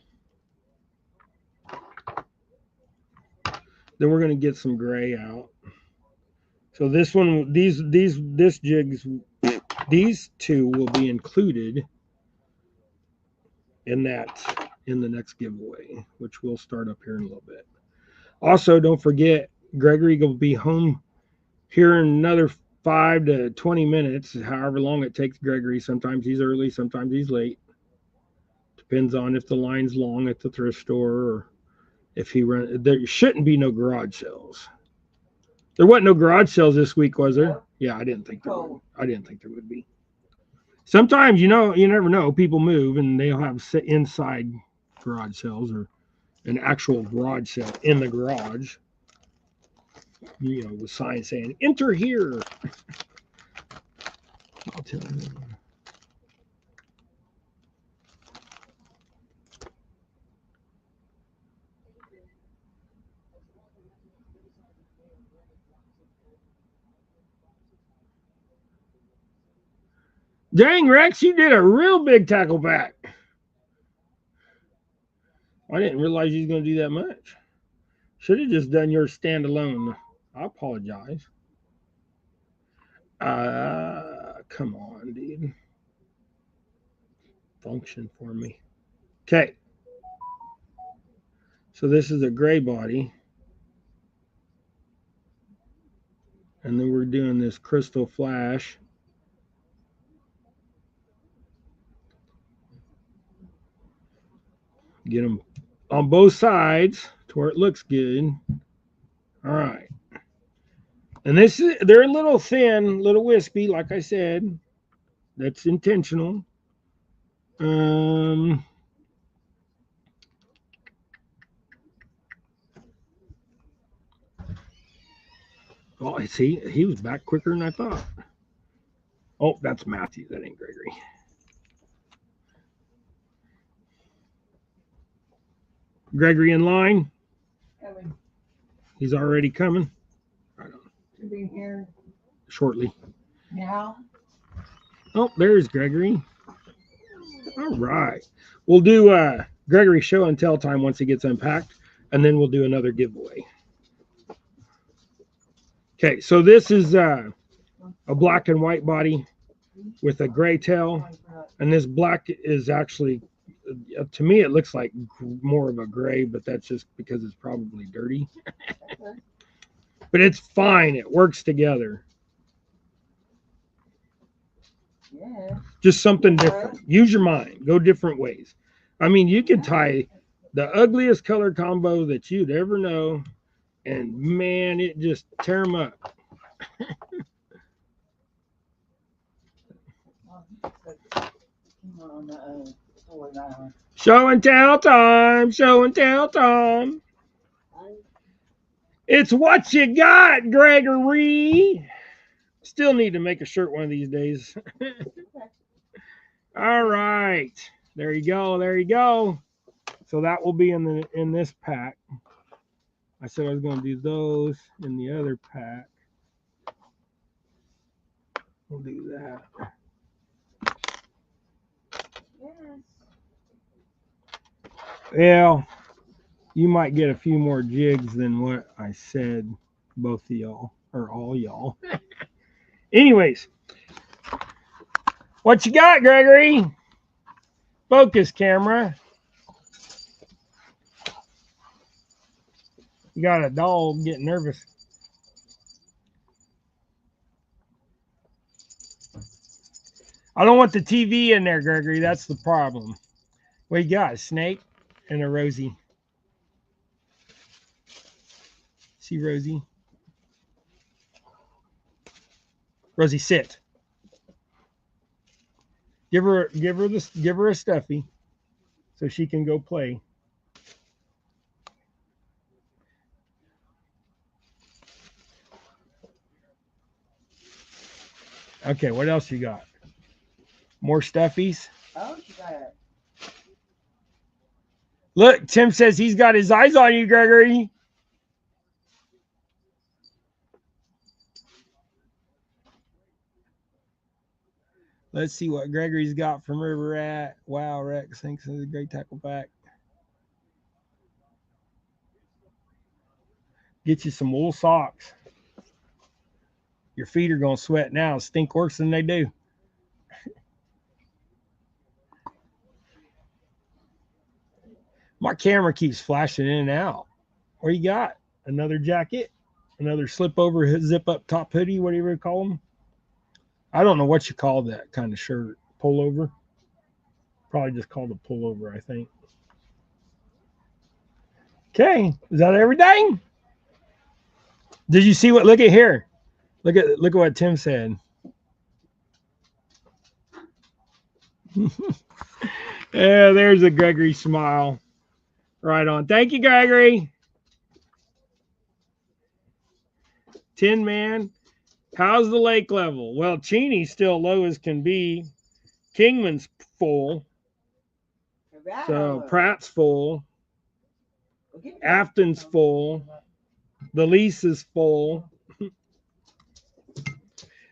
Then we're going to get some gray out. So this one, this jigs, these 2 will be included in the next giveaway, which we'll start up here in a little bit. Also, don't forget, Gregory will be home here in another 5 to 20 minutes, however long it takes Gregory. Sometimes he's early, sometimes he's late. Depends on if the line's long at the thrift store or if he runs. There shouldn't be no garage sales. There wasn't no garage sales this week, was there? Yeah, I didn't think there would be. Sometimes, you never know. People move and they'll have inside garage sales or an actual garage sale in the garage. With signs saying "Enter here." I'll tell you. Dang, Rex, you did a real big tackle back. I didn't realize you was going to do that much. Should have just done your standalone. I apologize. Come on, dude. Function for me. Okay. So this is a gray body. And then we're doing this crystal flash. Get them on both sides to where it looks good. All right. And they're a little thin, a little wispy, like I said. That's intentional. Oh, see, he was back quicker than I thought. Oh, that's Matthew. That ain't Gregory. Gregory in line. Coming. He's already coming. Right on. Should be here shortly. now. Oh, there's Gregory. All right. We'll do Gregory show and tell time once he gets unpacked, and then we'll do another giveaway. Okay, so this is a black and white body with a gray tail, and this black is actually, to me, it looks like more of a gray, but that's just because it's probably dirty. But it's fine. It works together. Yeah. Just something different. Use your mind. Go different ways. I mean, you can tie the ugliest color combo that you'd ever know, and man, it just tear them up. Show and tell time. Show and tell time. It's what you got, Gregory. Still need to make a shirt one of these days. All right. There you go. There you go. So that will be in this pack. I said I was going to do those in the other pack. We'll do that. Yes. Well, you might get a few more jigs than what I said, both of y'all, or all y'all. Anyways, what you got, Gregory? Focus, camera. You got a dog getting nervous. I don't want the TV in there, Gregory. That's the problem. What you got? A snake and a Rosie. See Rosie? Rosie, sit. Give her a stuffy so she can go play. Okay, what else you got? More stuffies? Oh, she got it. Look, Tim says he's got his eyes on you, Gregory. Let's see what Gregory's got from River Rat. Wow, Rex thinks it's a great tackle back. Get you some wool socks. Your feet are going to sweat now. Stink worse than they do. My camera keeps flashing in and out. What you got? Another jacket? Another slip over, zip up top hoodie, whatever you call them? I don't know what you call that kind of shirt. Pullover? Probably just called a pullover, I think. Okay. Is that everything? Did you see what? Look at here. Look at what Tim said. Yeah, there's a Gregory smile. Right on. Thank you, Gregory. Tin Man. How's the lake level? Well, Cheney's still low as can be. Kingman's full. So Pratt's full. Afton's full. The lease is full.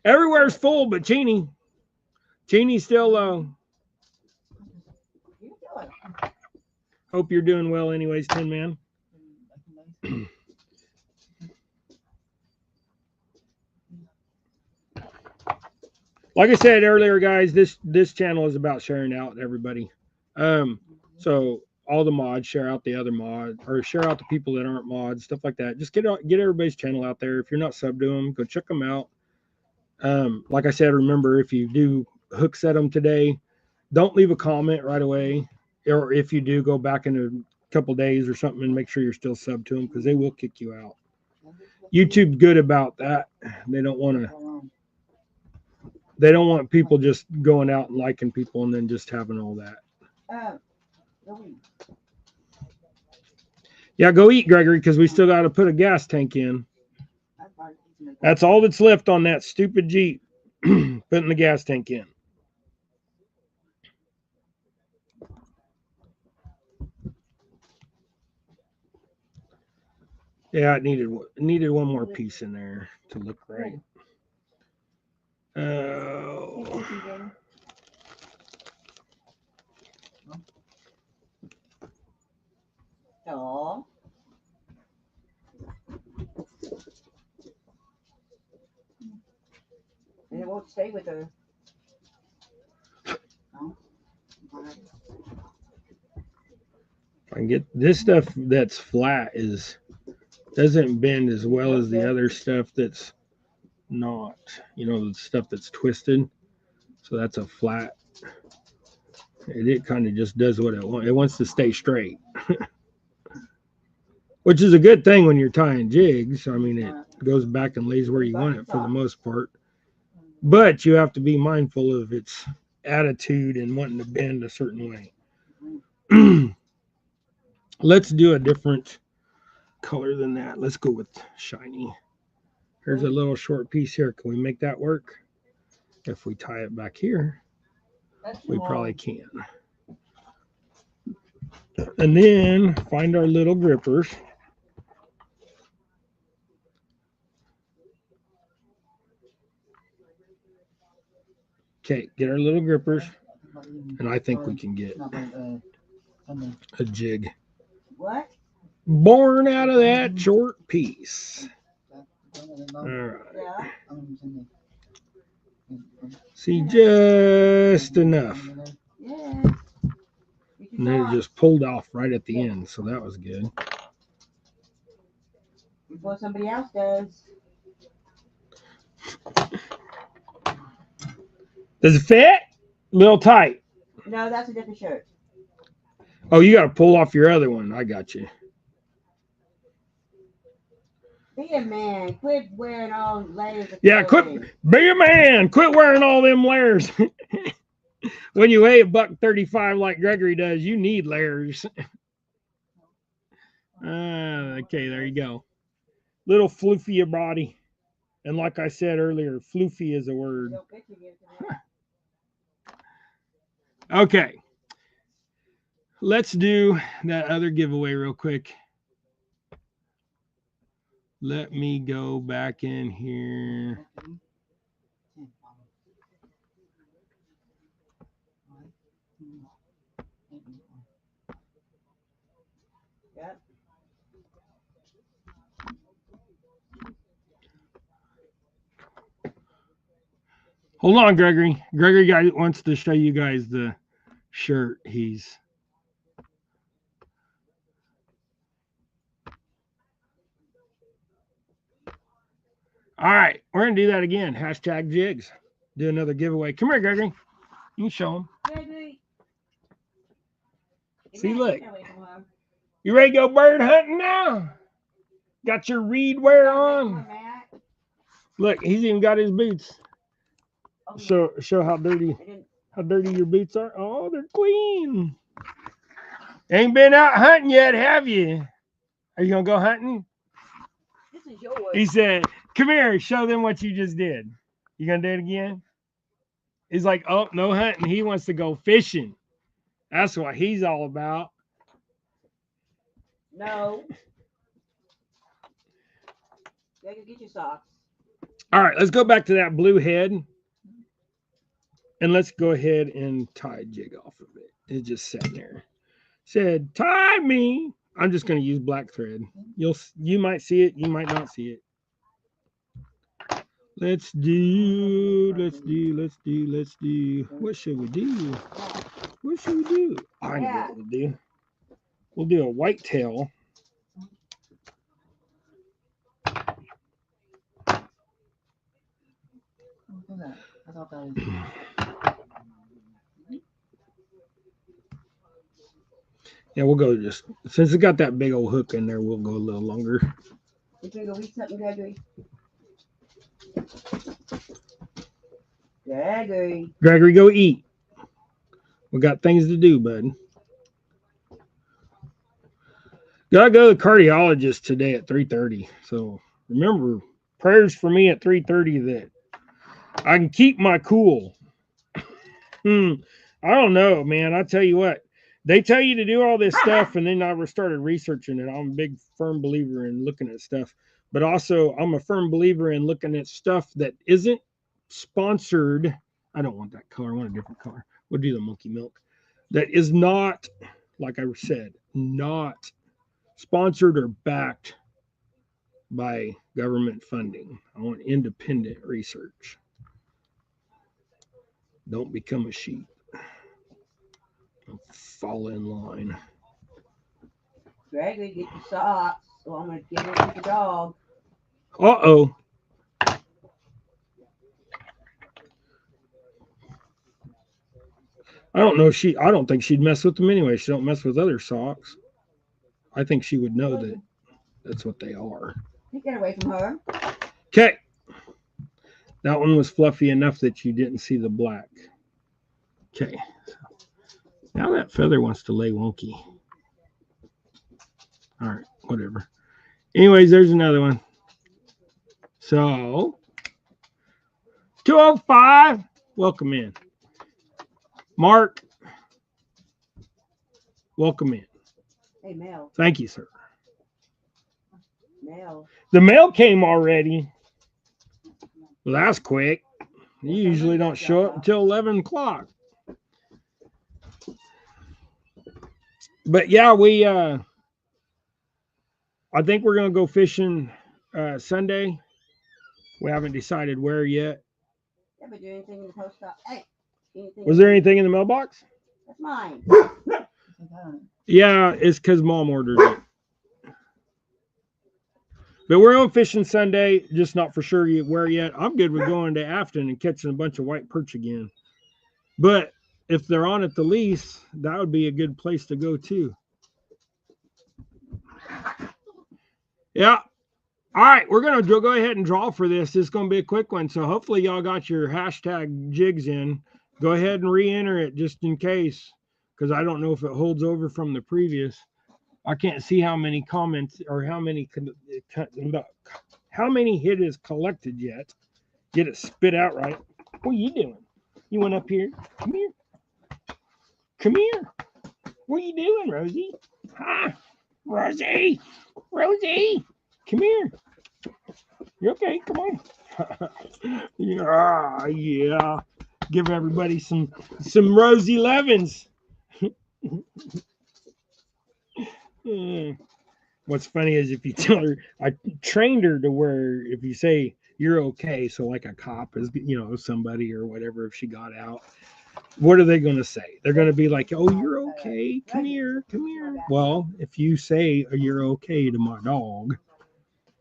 Everywhere's full, but Cheney. Cheney's still low. Hope you're doing well anyways, Tin Man. Like I said earlier, guys, this channel is about sharing out everybody. So all the mods share out the other mod, or share out the people that aren't mods, stuff like that. Just get everybody's channel out there. If you're not sub to them, go check them out. Like I said, remember, if you do hook set them today, don't leave a comment right away. Or if you do, go back in a couple days or something and make sure you're still sub to them, because they will kick you out. YouTube's good about that. They don't want people just going out and liking people and then just having all that. Yeah, go eat, Gregory, because we still got to put a gas tank in. That's all that's left on that stupid Jeep, putting the gas tank in. Yeah, it needed one more piece in there to look right. Oh. Oh. And it won't stay with her. No. I can get this stuff that's flat doesn't bend as well as the other stuff that's not, the stuff that's twisted. So that's a flat. It kind of just does what it wants. It wants to stay straight. Which is a good thing when you're tying jigs. I mean, it goes back and lays where you want it for the most part. But you have to be mindful of its attitude and wanting to bend a certain way. Let's do a different color than that. Let's go with shiny. Here's a little short piece here. Can we make that work? If we tie it back here, we probably can. And then find our little grippers. Okay, get our little grippers. And I think we can get a jig. What? Born out of that short piece. All right. See, just enough. Yeah. And then it just pulled off right at the end, so that was good. Before somebody else does. Does it fit? A little tight. No, that's a different shirt. Oh, you got to pull off your other one. I got you. Be a man. Quit wearing all layers of Yeah, clothing. be a man. Quit wearing all them layers. When you weigh $135 like Gregory does, you need layers. Okay, there you go. Little floofy body. And like I said earlier, floofy is a word. Okay. Let's do that other giveaway real quick. Let me go back in here. Yep. Hold on, Gregory. Gregory guy wants to show you guys the shirt he's. All right, we're gonna do that again. Hashtag Jigs. Do another giveaway. Come here, Gregory. You can show him. Gregory. See, look. You ready to go bird hunting now? Got your reed wear on. Matt. Look, he's even got his boots. Show how dirty how dirty your boots are. Oh, they're clean. Ain't been out hunting yet, have you? Are you gonna go hunting? This is yours. He said, "Come here, show them what you just did." You gonna do it again? He's like, "Oh, no hunting. He wants to go fishing. That's what he's all about." No. Go get your socks. All right, let's go back to that blue head, and let's go ahead and tie Jig off of it. It just sat there. Said, "Tie me." I'm just gonna use black thread. You might see it, you might not see it. Let's do. What should we do? What should we do? I know what we'll do. We'll do a white tail. I thought that was... Yeah, we'll go just since it got that big old hook in there, we'll go a little longer. You can go eat something, Gregory. Gregory. Gregory, go eat. We got things to do, bud. Gotta go to the cardiologist today at 3:30. So remember, prayers for me at 3:30 that I can keep my cool. I don't know, man. I tell you what, they tell you to do all this stuff, and then I started researching it. I'm a big firm believer in looking at stuff, but also I'm a firm believer in looking at stuff that isn't sponsored. I don't want that color. I want a different color. We'll do the monkey milk. That is not, like I said, not sponsored or backed by government funding. I want independent research. Don't become a sheep. Don't fall in line. Gregory, get your socks. So I'm going to give it to the dog. Uh-oh. I don't know. I don't think she'd mess with them anyway. She don't mess with other socks. I think she would know that that's what they are. Take that away from her. Okay. That one was fluffy enough that you didn't see the black. Okay. Now that feather wants to lay wonky. All right, whatever. Anyways, there's another one. So, 205. Welcome in. Mark, welcome in. Hey, Mel. Thank you, sir. Mel. The mail came already. Well, that's quick. You usually don't show up until 11 o'clock. But yeah, I think we're going to go fishing Sunday. We haven't decided where yet. Yeah, but do anything in the post office? Hey. Was there anything in the mailbox? That's mine. Yeah, it's because Mom ordered it. But we're on fishing Sunday, just not for sure where yet. I'm good with going to Afton and catching a bunch of white perch again. But if they're on at the lease, that would be a good place to go too. Yeah. All right, we're going to go ahead and draw for this. This is going to be a quick one. So hopefully y'all got your hashtag jigs in. Go ahead and re-enter it just in case, because I don't know if it holds over from the previous. I can't see how many comments or how many hit is collected yet. Get it spit out right. What are you doing? You went up here. Come here. Come here. What are you doing, Rosie? Hi, Rosie. Rosie, come here. You okay? Come on. Yeah. Give everybody some Rosie Levins. What's funny is if you tell her, I trained her to where if you say you're okay, so like a cop is, somebody or whatever, if she got out, what are they going to say? They're going to be like, oh, you're okay. Come here. Come here. Well, if you say you're okay to my dog,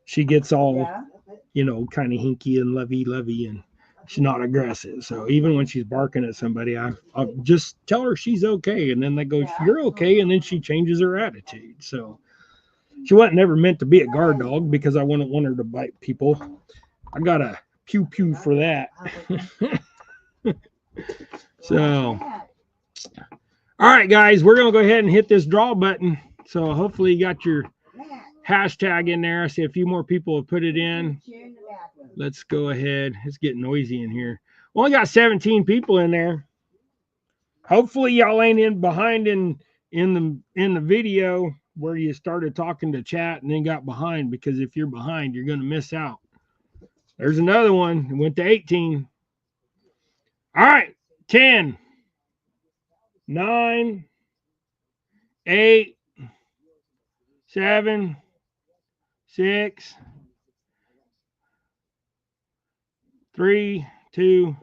she gets all, kind of hinky and lovey, and she's not aggressive. So even when she's barking at somebody, I'll just tell her she's okay. And then they go, you're okay. And then she changes her attitude. So she wasn't never meant to be a guard dog because I wouldn't want her to bite people. I got a pew for that. So, all right, guys, we're going to go ahead and hit this draw button. So hopefully you got your hashtag in there. I see a few more people have put it in. Let's go ahead. It's getting noisy in here. We only got 17 people in there. Hopefully y'all ain't in behind in the video where you started talking to chat and then got behind, because if you're behind, you're going to miss out. There's another one. It went to 18. All right. 10, 9, 8, 7, 6, 3, 2,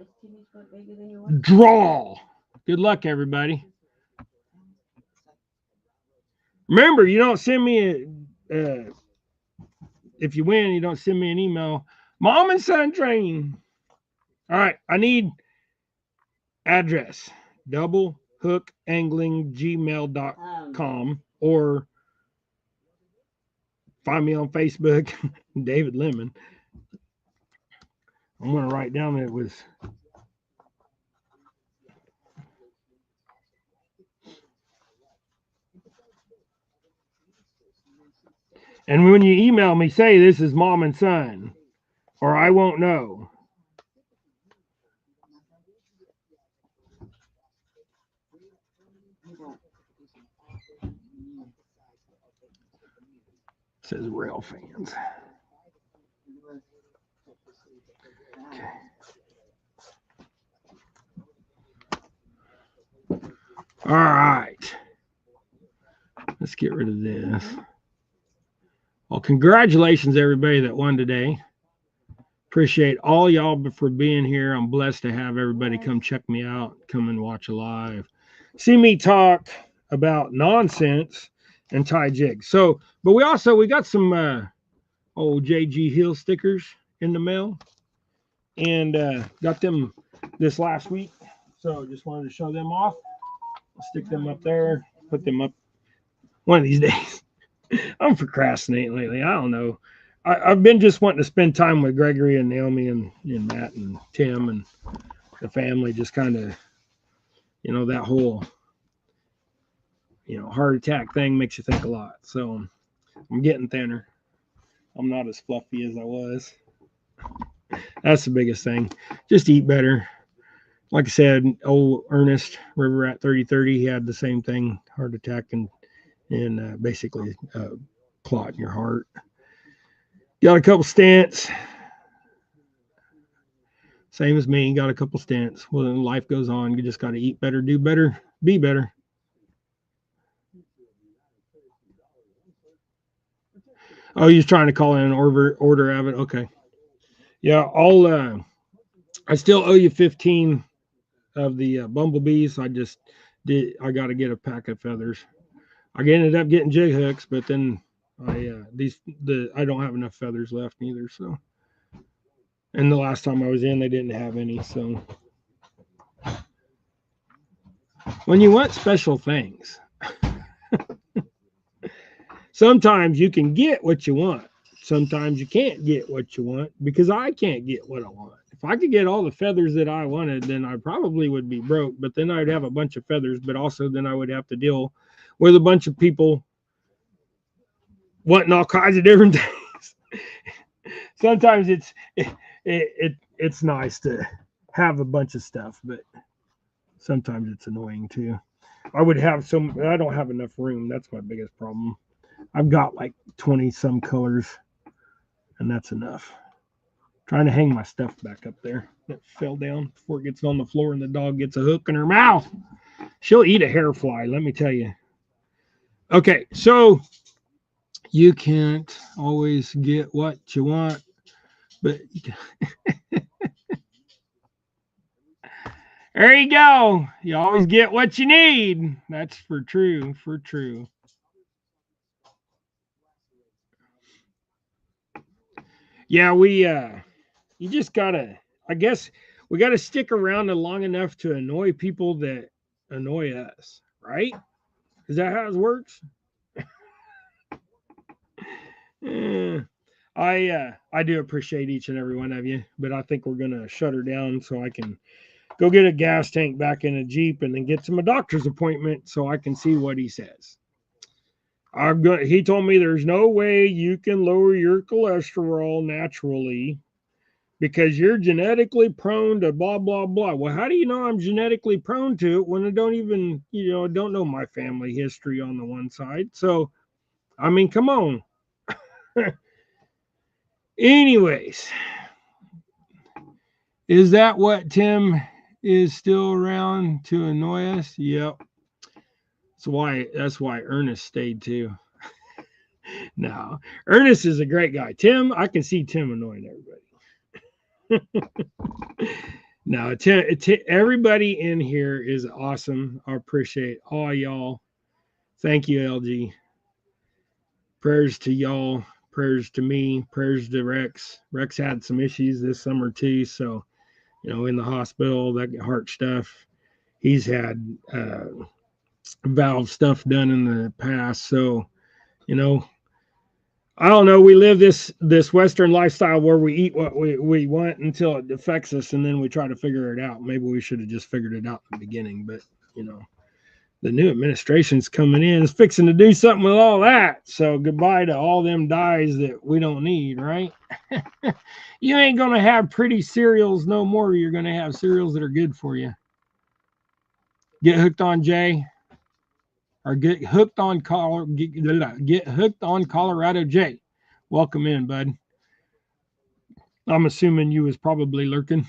draw. Good luck, everybody. Remember, you don't send me if you win, you don't send me an email. Mom and son training. All right, I need address. doublehookanglinggmail.com, or find me on Facebook, David Lemon. I'm going to write down that it was. And when you email me, say this is mom and son, or I won't know. It says rail fans. Okay. All right. Let's get rid of this. Well, congratulations, everybody that won today. Appreciate all y'all for being here. I'm blessed to have everybody come check me out, come and watch a live, see me talk about nonsense and tie jigs. So, but we got some old JG Hill stickers in the mail, and got them this last week. So just wanted to show them off. I'll stick them up there, put them up one of these days. I'm procrastinating lately. I don't know. I've been just wanting to spend time with Gregory and Naomi and Matt and Tim and the family. Just kind of, that whole, heart attack thing makes you think a lot. So I'm getting thinner. I'm not as fluffy as I was. That's the biggest thing. Just eat better. Like I said, old Ernest River Rat 3030, he had the same thing, heart attack and basically clot in your heart. Got a couple stents. Same as me, got a couple stents. Well, then life goes on. You just got to eat better, do better, be better. Oh, you're trying to call in an order Abbott? Okay. Yeah, I still owe you 15 of the bumblebees. I got to get a pack of feathers. I ended up getting jig hooks, but then I don't have enough feathers left neither. So, and the last time I was in, they didn't have any. So, when you want special things, sometimes you can get what you want. Sometimes you can't get what you want, because I can't get what I want. If I could get all the feathers that I wanted, then I probably would be broke, but then I'd have a bunch of feathers, but also then I would have to deal with a bunch of people wanting all kinds of different things. Sometimes it's nice to have a bunch of stuff, but sometimes it's annoying too. I don't have enough room. That's my biggest problem. I've got like 20 some colors, and that's enough. Trying to hang my stuff back up there that fell down before it gets on the floor and the dog gets a hook in her mouth. She'll eat a hair fly, let me tell you. Okay, so you can't always get what you want, but there you go. You always get what you need. That's for true. Yeah, you just gotta, I guess we gotta stick around long enough to annoy people that annoy us, right? Is that how it works? I do appreciate each and every one of you, but I think we're gonna shut her down so I can go get a gas tank back in a Jeep and then get to my doctor's appointment so I can see what he says. He told me there's no way you can lower your cholesterol naturally because you're genetically prone to blah, blah, blah. Well, how do you know I'm genetically prone to it when I don't even, don't know my family history on the one side? So, I mean, come on. Anyways, is that what Tim is still around to annoy us? Yep. That's why Ernest stayed too. No, Ernest is a great guy. Tim, I can see Tim annoying everybody. No, everybody in here is awesome. I appreciate all y'all. Thank you, LG. Prayers to y'all. Prayers to me. Prayers to Rex. Rex had some issues this summer too. So, in the hospital, that heart stuff. He's had valve stuff done in the past. So, I don't know. We live this Western lifestyle where we eat what we want until it affects us, and then we try to figure it out. Maybe we should have just figured it out in the beginning. But the new administration's coming in, is fixing to do something with all that. So goodbye to all them dyes that we don't need, right? You ain't gonna have pretty cereals no more. You're gonna have cereals that are good for you. Get hooked on Jay. Or get hooked on Colorado J. Welcome in, bud. I'm assuming you was probably lurking.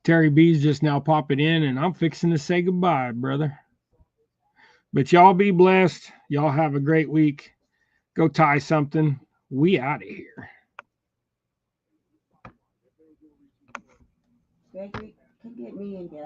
Terry B's just now popping in, and I'm fixing to say goodbye, brother. But y'all be blessed. Y'all have a great week. Go tie something. We out of here. Gregory, come get me in there.